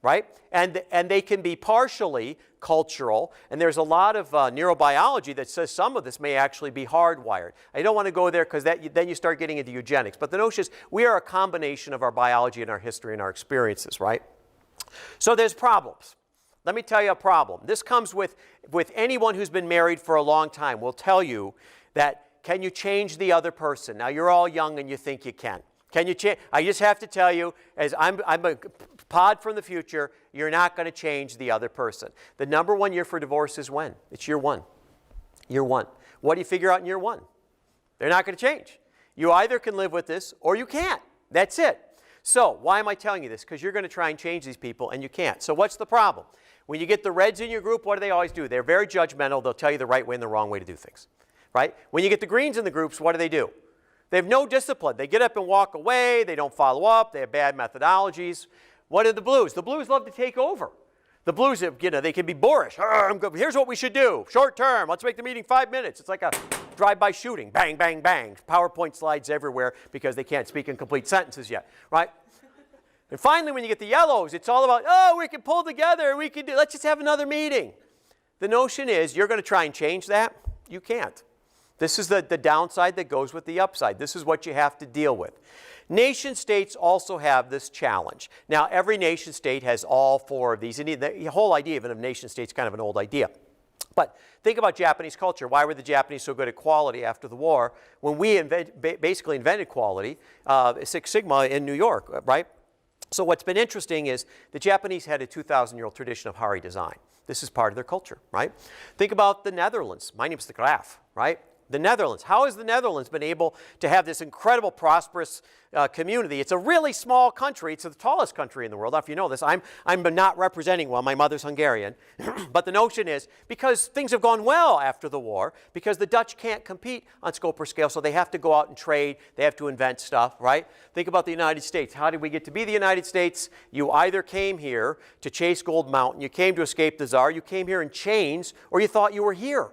right? And they can be partially cultural, and there's a lot of neurobiology that says some of this may actually be hardwired. I don't want to go there because then you start getting into eugenics. But the notion is we are a combination of our biology and our history and our experiences, right? So there's problems. Let me tell you a problem. This comes with anyone who's been married for a long time will tell you that, can you change the other person? Now, you're all young and you think you can. Can you change? I just have to tell you, as I'm a pod from the future, you're not going to change the other person. The number one year for divorce is when? It's year one. Year one. What do you figure out in year one? They're not going to change. You either can live with this or you can't. That's it. So why am I telling you this? Because you're going to try and change these people and you can't. So what's the problem? When you get the reds in your group, what do they always do? They're very judgmental. They'll tell you the right way and the wrong way to do things, right? When you get the greens in the groups, what do? They have no discipline. They get up and walk away. They don't follow up. They have bad methodologies. What are the blues? The blues love to take over. The blues, you know, they can be boorish. Here's what we should do. Short term. Let's make the meeting 5 minutes. It's like a drive-by shooting. Bang, bang, bang. PowerPoint slides everywhere because they can't speak in complete sentences yet, right? And finally, when you get the yellows, it's all about, oh, we can pull together, let's just have another meeting. The notion is, you're going to try and change that? You can't. This is the downside that goes with the upside. This is what you have to deal with. Nation states also have this challenge. Now, every nation state has all four of these. And the whole idea of a nation state is kind of an old idea. But think about Japanese culture. Why were the Japanese so good at quality after the war? When we basically invented quality, Six Sigma in New York, right? So what's been interesting is the Japanese had a 2,000-year-old tradition of Hari design. This is part of their culture, right? Think about the Netherlands. My name's DeGraff, right? The Netherlands. How has the Netherlands been able to have this incredible, prosperous community? It's a really small country. It's the tallest country in the world. If you know this, I'm not representing well. My mother's Hungarian. But the notion is, because things have gone well after the war, because the Dutch can't compete on scope or scale, so they have to go out and trade. They have to invent stuff, right? Think about the United States. How did we get to be the United States? You either came here to chase Gold Mountain, you came to escape the Tsar, you came here in chains, or you thought you were here.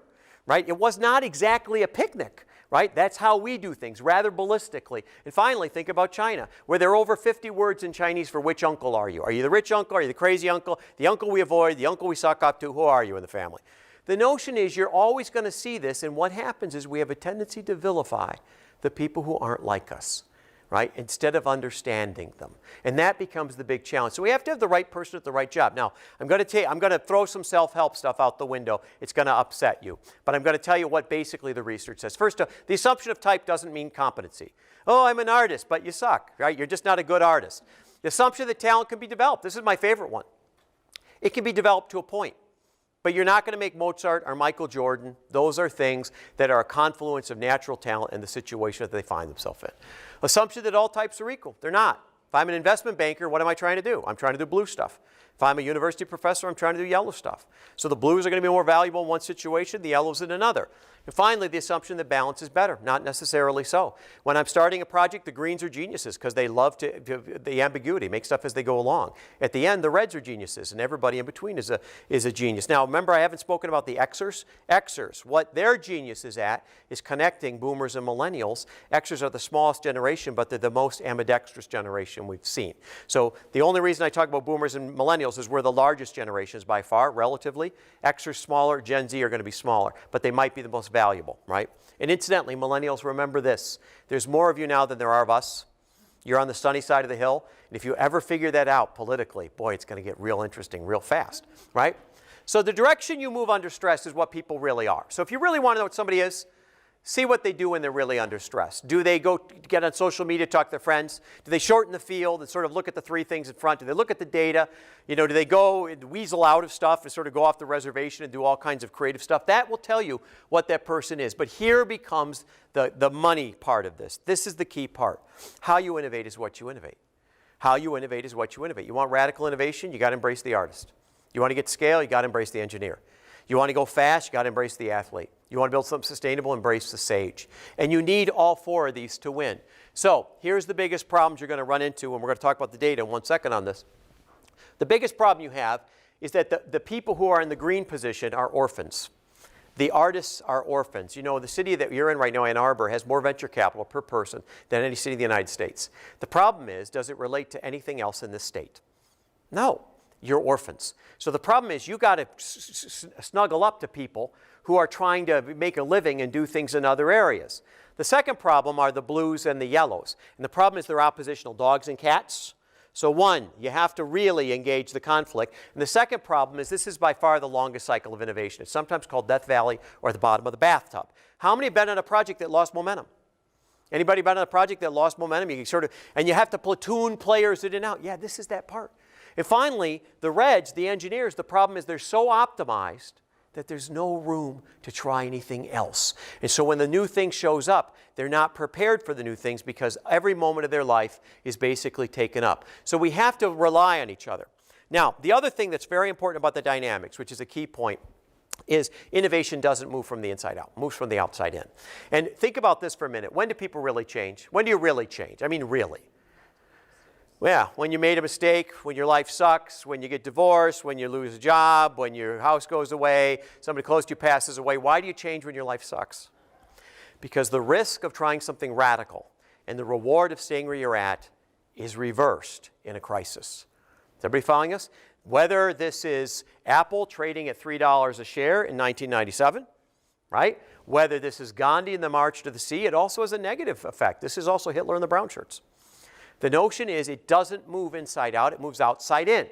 Right? It was not exactly a picnic, right? That's how we do things, rather ballistically. And finally, think about China, where there are over 50 words in Chinese for which uncle are you? Are you the rich uncle? Are you the crazy uncle? The uncle we avoid? The uncle we suck up to? Who are you in the family? The notion is you're always going to see this, and what happens is we have a tendency to vilify the people who aren't like us. right, instead of understanding them. And that becomes the big challenge. So we have to have the right person at the right job. Now, I'm going to throw some self-help stuff out the window. It's going to upset you. But I'm going to tell you what basically the research says. First, the assumption of type doesn't mean competency. Oh, I'm an artist, but you suck, right? You're just not a good artist. The assumption that talent can be developed. This is my favorite one. It can be developed to a point. But you're not going to make Mozart or Michael Jordan. Those are things that are a confluence of natural talent and the situation that they find themselves in. Assumption that all types are equal. They're not. If I'm an investment banker, what am I trying to do? I'm trying to do blue stuff. If I'm a university professor, I'm trying to do yellow stuff. So the blues are going to be more valuable in one situation, the yellows in another. And finally, the assumption that balance is better. Not necessarily so. When I'm starting a project, the greens are geniuses because they love the ambiguity, make stuff as they go along. At the end, the reds are geniuses, and everybody in between is a genius. Now, remember, I haven't spoken about the Xers. Xers, what their genius is at is connecting boomers and millennials. Xers are the smallest generation, but they're the most ambidextrous generation we've seen. So the only reason I talk about boomers and millennials is we're the largest generations by far, relatively. Xers smaller, Gen Z are going to be smaller, but they might be the most valuable, right? And incidentally, millennials, remember this. There's more of you now than there are of us. You're on the sunny side of the hill. And if you ever figure that out politically, boy, it's going to get real interesting real fast, right? So the direction you move under stress is what people really are. So if you really want to know what somebody is, see what they do when they're really under stress. Do they go get on social media, talk to their friends? Do they shorten the field and sort of look at the three things in front? Do they look at the data? You know, do they go and weasel out of stuff and sort of go off the reservation and do all kinds of creative stuff? That will tell you what that person is. But here becomes the money part of this. This is the key part. How you innovate is what you innovate. How you innovate is what you innovate. You want radical innovation? You got to embrace the artist. You want to get scale? You got to embrace the engineer. You want to go fast? You got to embrace the athlete. You want to build something sustainable? Embrace the sage. And you need all four of these to win. So here's the biggest problems you're going to run into, and we're going to talk about the data in 1 second on this. The biggest problem you have is that the people who are in the green position are orphans. The artists are orphans. You know, the city that you're in right now, Ann Arbor, has more venture capital per person than any city in the United States. The problem is, does it relate to anything else in this state? No. You're orphans. So the problem is you've got to snuggle up to people who are trying to make a living and do things in other areas. The second problem are the blues and the yellows. And the problem is they're oppositional, dogs and cats. So one, you have to really engage the conflict. And the second problem is this is by far the longest cycle of innovation. It's sometimes called Death Valley or the bottom of the bathtub. How many have been on a project that lost momentum? Anybody been on a project that lost momentum? And you have to platoon players in and out. Yeah, this is that part. And finally, the reds, the engineers, the problem is they're so optimized that there's no room to try anything else. And so when the new thing shows up, they're not prepared for the new things because every moment of their life is basically taken up. So we have to rely on each other. Now, the other thing that's very important about the dynamics, which is a key point, is innovation doesn't move from the inside out. It moves from the outside in. And think about this for a minute. When do people really change? When do you really change? I mean, really. Well, when you made a mistake, when your life sucks, when you get divorced, when you lose a job, when your house goes away, somebody close to you passes away. Why do you change when your life sucks? Because the risk of trying something radical and the reward of staying where you're at is reversed in a crisis. Is everybody following us? Whether this is Apple trading at $3 a share in 1997, right? Whether this is Gandhi in the March to the Sea, it also has a negative effect. This is also Hitler in the brown shirts. The notion is it doesn't move inside out, it moves outside in,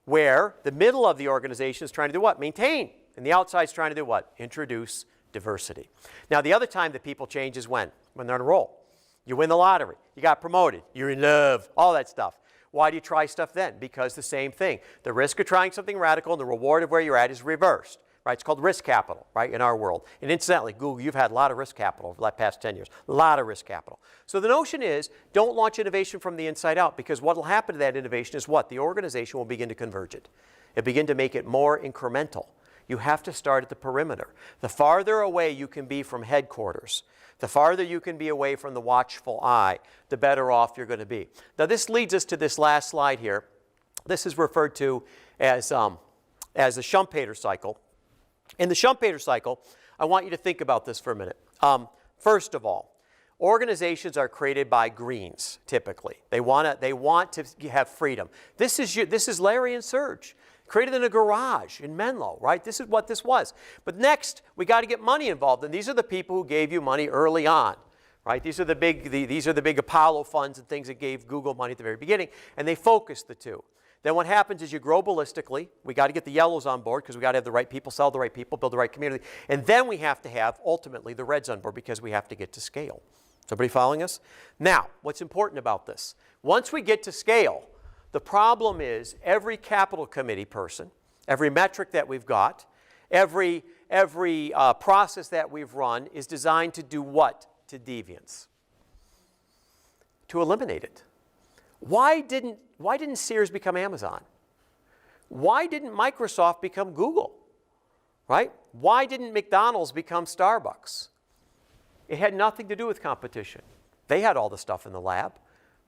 where the middle of the organization is trying to do what? Maintain. And the outside is trying to do what? Introduce diversity. Now, the other time that people change is when? When they're on a roll. You win the lottery. You got promoted. You're in love. All that stuff. Why do you try stuff then? Because the same thing. The risk of trying something radical and the reward of where you're at is reversed. Right? It's called risk capital, right, in our world. And incidentally, Google, you've had a lot of risk capital over the past 10 years. A lot of risk capital. So the notion is, don't launch innovation from the inside out, because what will happen to that innovation is what? The organization will begin to converge it. It'll begin to make it more incremental. You have to start at the perimeter. The farther away you can be from headquarters, the farther you can be away from the watchful eye, the better off you're going to be. Now this leads us to this last slide here. This is referred to as the Schumpeter cycle. In the Schumpeter cycle, I want you to think about this for a minute. First of all, organizations are created by greens, typically. They want to have freedom. This is Larry and Serge, created in a garage in Menlo, right? This is what this was. But next, we got to get money involved, and these are the people who gave you money early on, right? These are the big Apollo funds and things that gave Google money at the very beginning, and they focused the two. Then what happens is you grow ballistically. We got to get the yellows on board because we got to have the right people, sell the right people, build the right community. And then we have to have, ultimately, the reds on board because we have to get to scale. Is everybody following us? Now, what's important about this? Once we get to scale, the problem is every capital committee person, every metric that we've got, every process that we've run is designed to do what to deviance? To eliminate it. Why didn't Sears become Amazon? Why didn't Microsoft become Google? Right? Why didn't McDonald's become Starbucks? It had nothing to do with competition. They had all the stuff in the lab.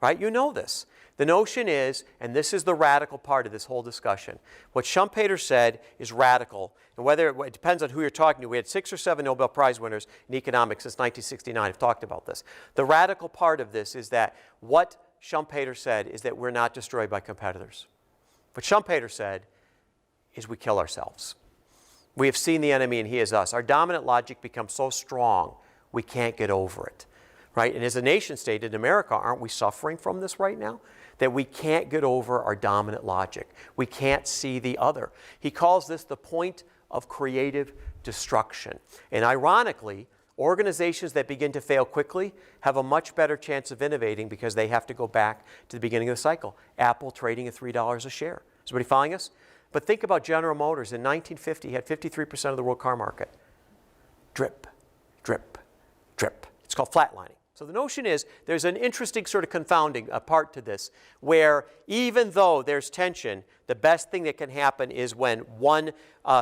Right? You know this. The notion is, and this is the radical part of this whole discussion, what Schumpeter said is radical, and whether it depends on who you're talking to. We had 6 or 7 Nobel Prize winners in economics since 1969 have talked about this. The radical part of this is that what Schumpeter said is that we're not destroyed by competitors. What Schumpeter said is we kill ourselves. We have seen the enemy and he is us. Our dominant logic becomes so strong we can't get over it. Right? And as a nation state in America, aren't we suffering from this right now? That we can't get over our dominant logic. We can't see the other. He calls this the point of creative destruction. And ironically, organizations that begin to fail quickly have a much better chance of innovating because they have to go back to the beginning of the cycle. Apple trading at $3 a share. Is everybody following us? But think about General Motors. In 1950, had 53% of the world car market. Drip, drip, drip. It's called flatlining. So the notion is there's an interesting sort of confounding part to this where even though there's tension, the best thing that can happen is when one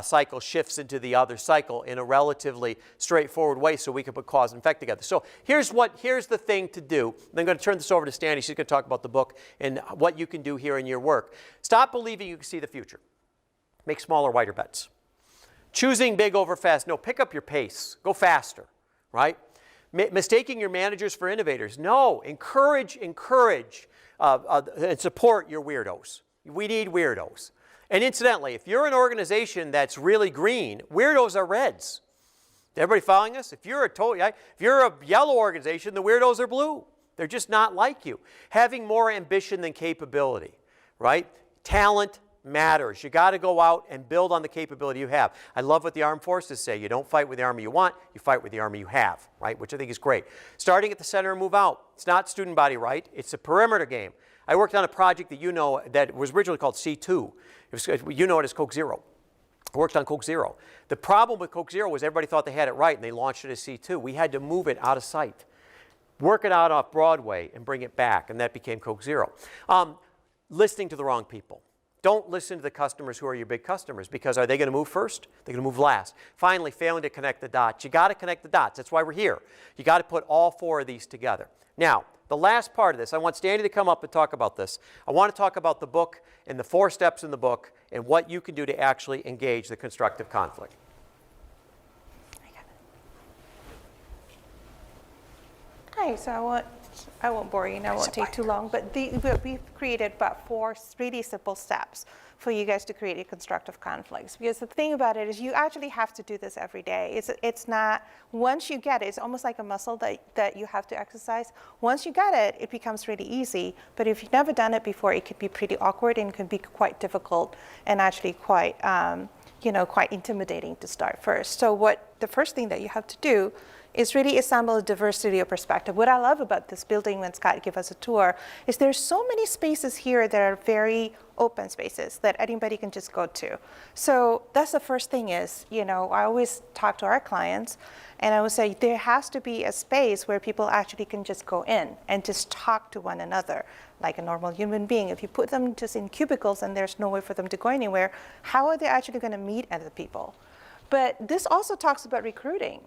cycle shifts into the other cycle in a relatively straightforward way so we can put cause and effect together. So here's the thing to do. I'm going to turn this over to Staney. She's going to talk about the book and what you can do here in your work. Stop believing you can see the future. Make smaller, wider bets. Choosing big over fast. No, pick up your pace. Go faster, right? Mistaking your managers for innovators. No, encourage and support your weirdos. We need weirdos. And incidentally, if you're an organization that's really green, weirdos are reds. Is everybody following us? If you're a yellow organization, the weirdos are blue. They're just not like you. Having more ambition than capability, right? Talent matters. You got to go out and build on the capability you have. I love what the armed forces say. You don't fight with the army you want, you fight with the army you have, right? Which I think is great. Starting at the center and move out. It's not student body right. It's a perimeter game. I worked on a project that you know that was originally called C2. You know it as Coke Zero. I worked on Coke Zero. The problem with Coke Zero was everybody thought they had it right and they launched it as C2. We had to move it out of sight, work it out off Broadway and bring it back, and that became Coke Zero. Listening to the wrong people. Don't listen to the customers who are your big customers because are they going to move first? They're going to move last. Finally, failing to connect the dots. You got to connect the dots. That's why we're here. You got to put all 4 of these together. Now, the last part of this, I want Staney to come up and talk about this. I want to talk about the book and the 4 steps in the book and what you can do to actually engage the constructive conflict. Hi, so I won't bore you and I won't take too long, but we've created about 4 really simple steps for you guys to create a constructive conflicts. Because the thing about it is you actually have to do this every day. It's not, once you get it, it's almost like a muscle that you have to exercise. Once you get it, it becomes really easy. But if you've never done it before, it could be pretty awkward and can be quite difficult and actually quite, quite intimidating to start first. So the first thing that you have to do is really assemble a diversity of perspective. What I love about this building when Scott gave us a tour is there's so many spaces here that are very open spaces that anybody can just go to. So that's the first thing is, I always talk to our clients and I would say there has to be a space where people actually can just go in and just talk to one another like a normal human being. If you put them just in cubicles and there's no way for them to go anywhere, how are they actually going to meet other people? But this also talks about recruiting.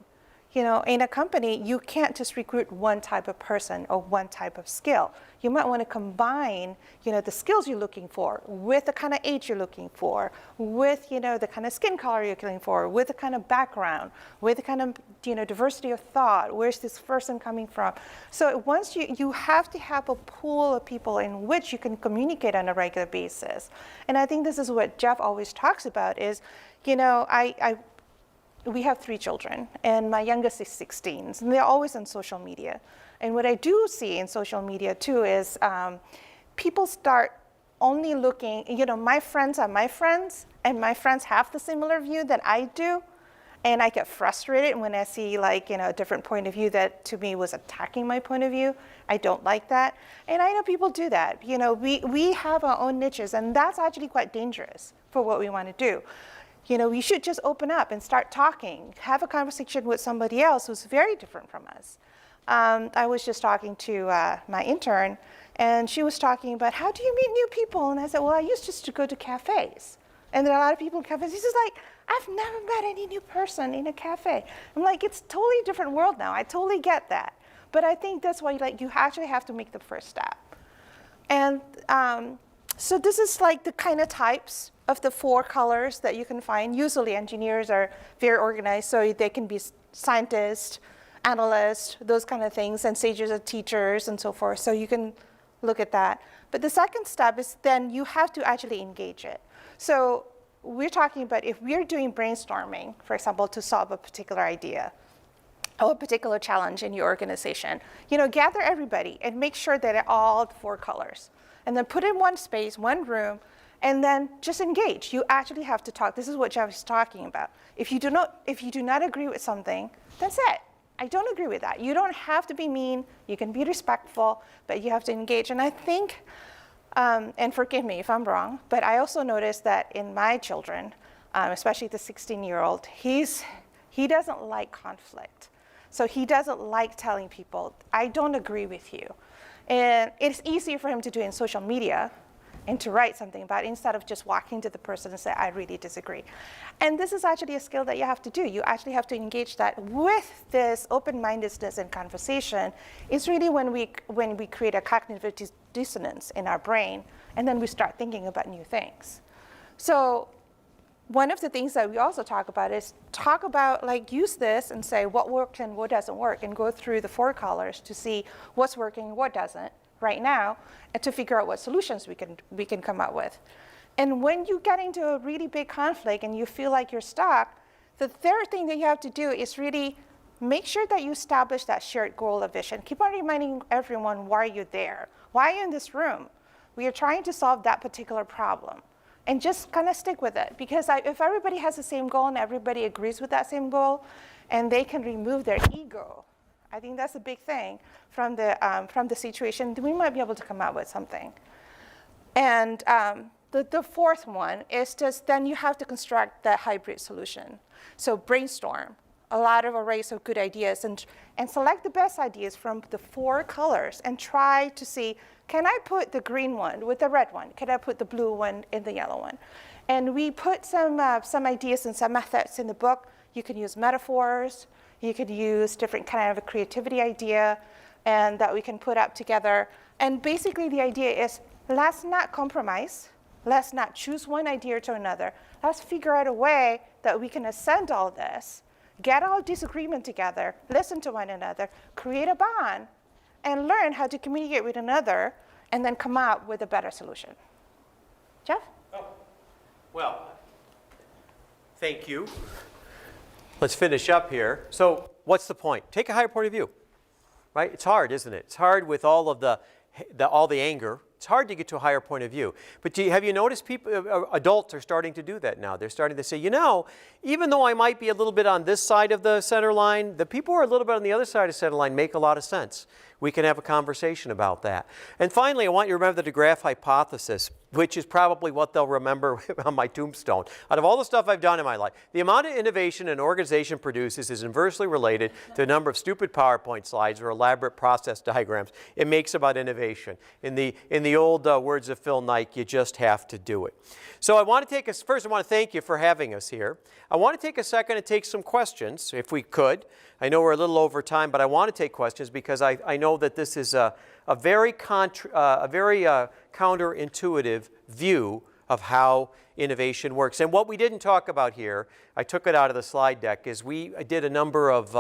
In a company, you can't just recruit one type of person or one type of skill. You might want to combine, the skills you're looking for with the kind of age you're looking for, with, the kind of skin color you're looking for, with the kind of background, with the kind of, diversity of thought. Where's this person coming from? So once you have to have a pool of people in which you can communicate on a regular basis. And I think this is what Jeff always talks about is, we have 3 children, and my youngest is 16, and they're always on social media. And what I do see in social media too is people start only looking, my friends are my friends, and my friends have the similar view that I do. And I get frustrated when I see a different point of view that to me was attacking my point of view. I don't like that. And I know people do that. We have our own niches, and that's actually quite dangerous for what we want to do. We should just open up and start talking, have a conversation with somebody else who's very different from us. I was just talking to my intern, and she was talking about, how do you meet new people? And I said, well, I used just to go to cafes. And there are a lot of people in cafes. She's just like, I've never met any new person in a cafe. I'm like, it's a totally different world now. I totally get that. But I think that's why you actually have to make the first step. And so this is the kind of types of the 4 colors that you can find. Usually engineers are very organized, so they can be scientists, analysts, those kind of things, and sages are teachers and so forth. So you can look at that. But the second step is then you have to actually engage it. So we're talking about if we're doing brainstorming, for example, to solve a particular idea or a particular challenge in your organization, gather everybody and make sure that it's all 4 colors. And then put in one space, one room, and then just engage. You actually have to talk. This is what Jeff is talking about. If you do not agree with something, that's it. I don't agree with that. You don't have to be mean. You can be respectful, but you have to engage. And I think, and forgive me if I'm wrong, but I also noticed that in my children, especially the 16-year-old, he doesn't like conflict. So he doesn't like telling people, I don't agree with you. And it's easier for him to do it in social media and to write something about it instead of just walking to the person and say, I really disagree. And this is actually a skill that you have to do. You actually have to engage that with this open-mindedness and conversation. It's really when we create a cognitive dissonance in our brain, and then we start thinking about new things. So one of the things that we also talk about is use this and say what works and what doesn't work, and go through the 4 colors to see what's working and what doesn't right now, and to figure out what solutions we can come up with. And when you get into a really big conflict and you feel like you're stuck, the third thing that you have to do is really make sure that you establish that shared goal of vision. Keep on reminding everyone why you're there. Why are you in this room? We are trying to solve that particular problem. And just kind of stick with it. Because if everybody has the same goal and everybody agrees with that same goal, and they can remove their ego, I think that's a big thing from the situation, we might be able to come out with something. And the fourth one is just then you have to construct that hybrid solution. So brainstorm a lot of arrays of good ideas and select the best ideas from the 4 colors and try to see, can I put the green one with the red one? Can I put the blue one in the yellow one? And we put some ideas and some methods in the book. You can use metaphors. You could use different kind of a creativity idea, and that we can put up together. And basically the idea is, let's not compromise. Let's not choose one idea to another. Let's figure out a way that we can ascend all this, get our disagreement together, listen to one another, create a bond, and learn how to communicate with another, and then come up with a better solution. Jeff? Oh, well, thank you. Let's finish up here. So what's the point? Take a higher point of view, right? It's hard, isn't it? It's hard with all of all the anger. It's hard to get to a higher point of view. But have you noticed people, adults are starting to do that now. They're starting to say, even though I might be a little bit on this side of the center line, the people who are a little bit on the other side of the center line make a lot of sense. We can have a conversation about that. And finally, I want you to remember the DeGraff hypothesis, which is probably what they'll remember on my tombstone. Out of all the stuff I've done in my life, the amount of innovation an organization produces is inversely related to the number of stupid PowerPoint slides or elaborate process diagrams it makes about innovation. In the old words of Phil Knight, you just have to do it. So I want to first I want to thank you for having us here. I want to take a second and take some questions, if we could. I know we're a little over time, but I want to take questions because I know that this is a very counterintuitive view of how innovation works. And what we didn't talk about here, I took it out of the slide deck, is we did a number of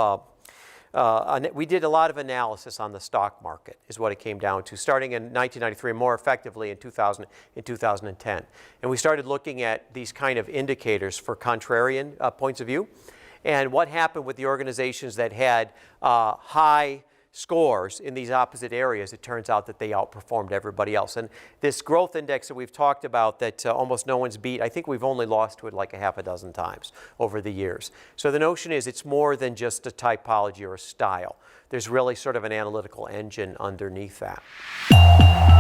we did a lot of analysis on the stock market, is what it came down to, starting in 1993 and more effectively in 2010. And we started looking at these kind of indicators for contrarian points of view. And what happened with the organizations that had high scores in these opposite areas, it turns out that they outperformed everybody else. And this growth index that we've talked about that almost no one's beat, I think we've only lost to it like a half a dozen times over the years. So the notion is it's more than just a typology or a style. There's really sort of an analytical engine underneath that.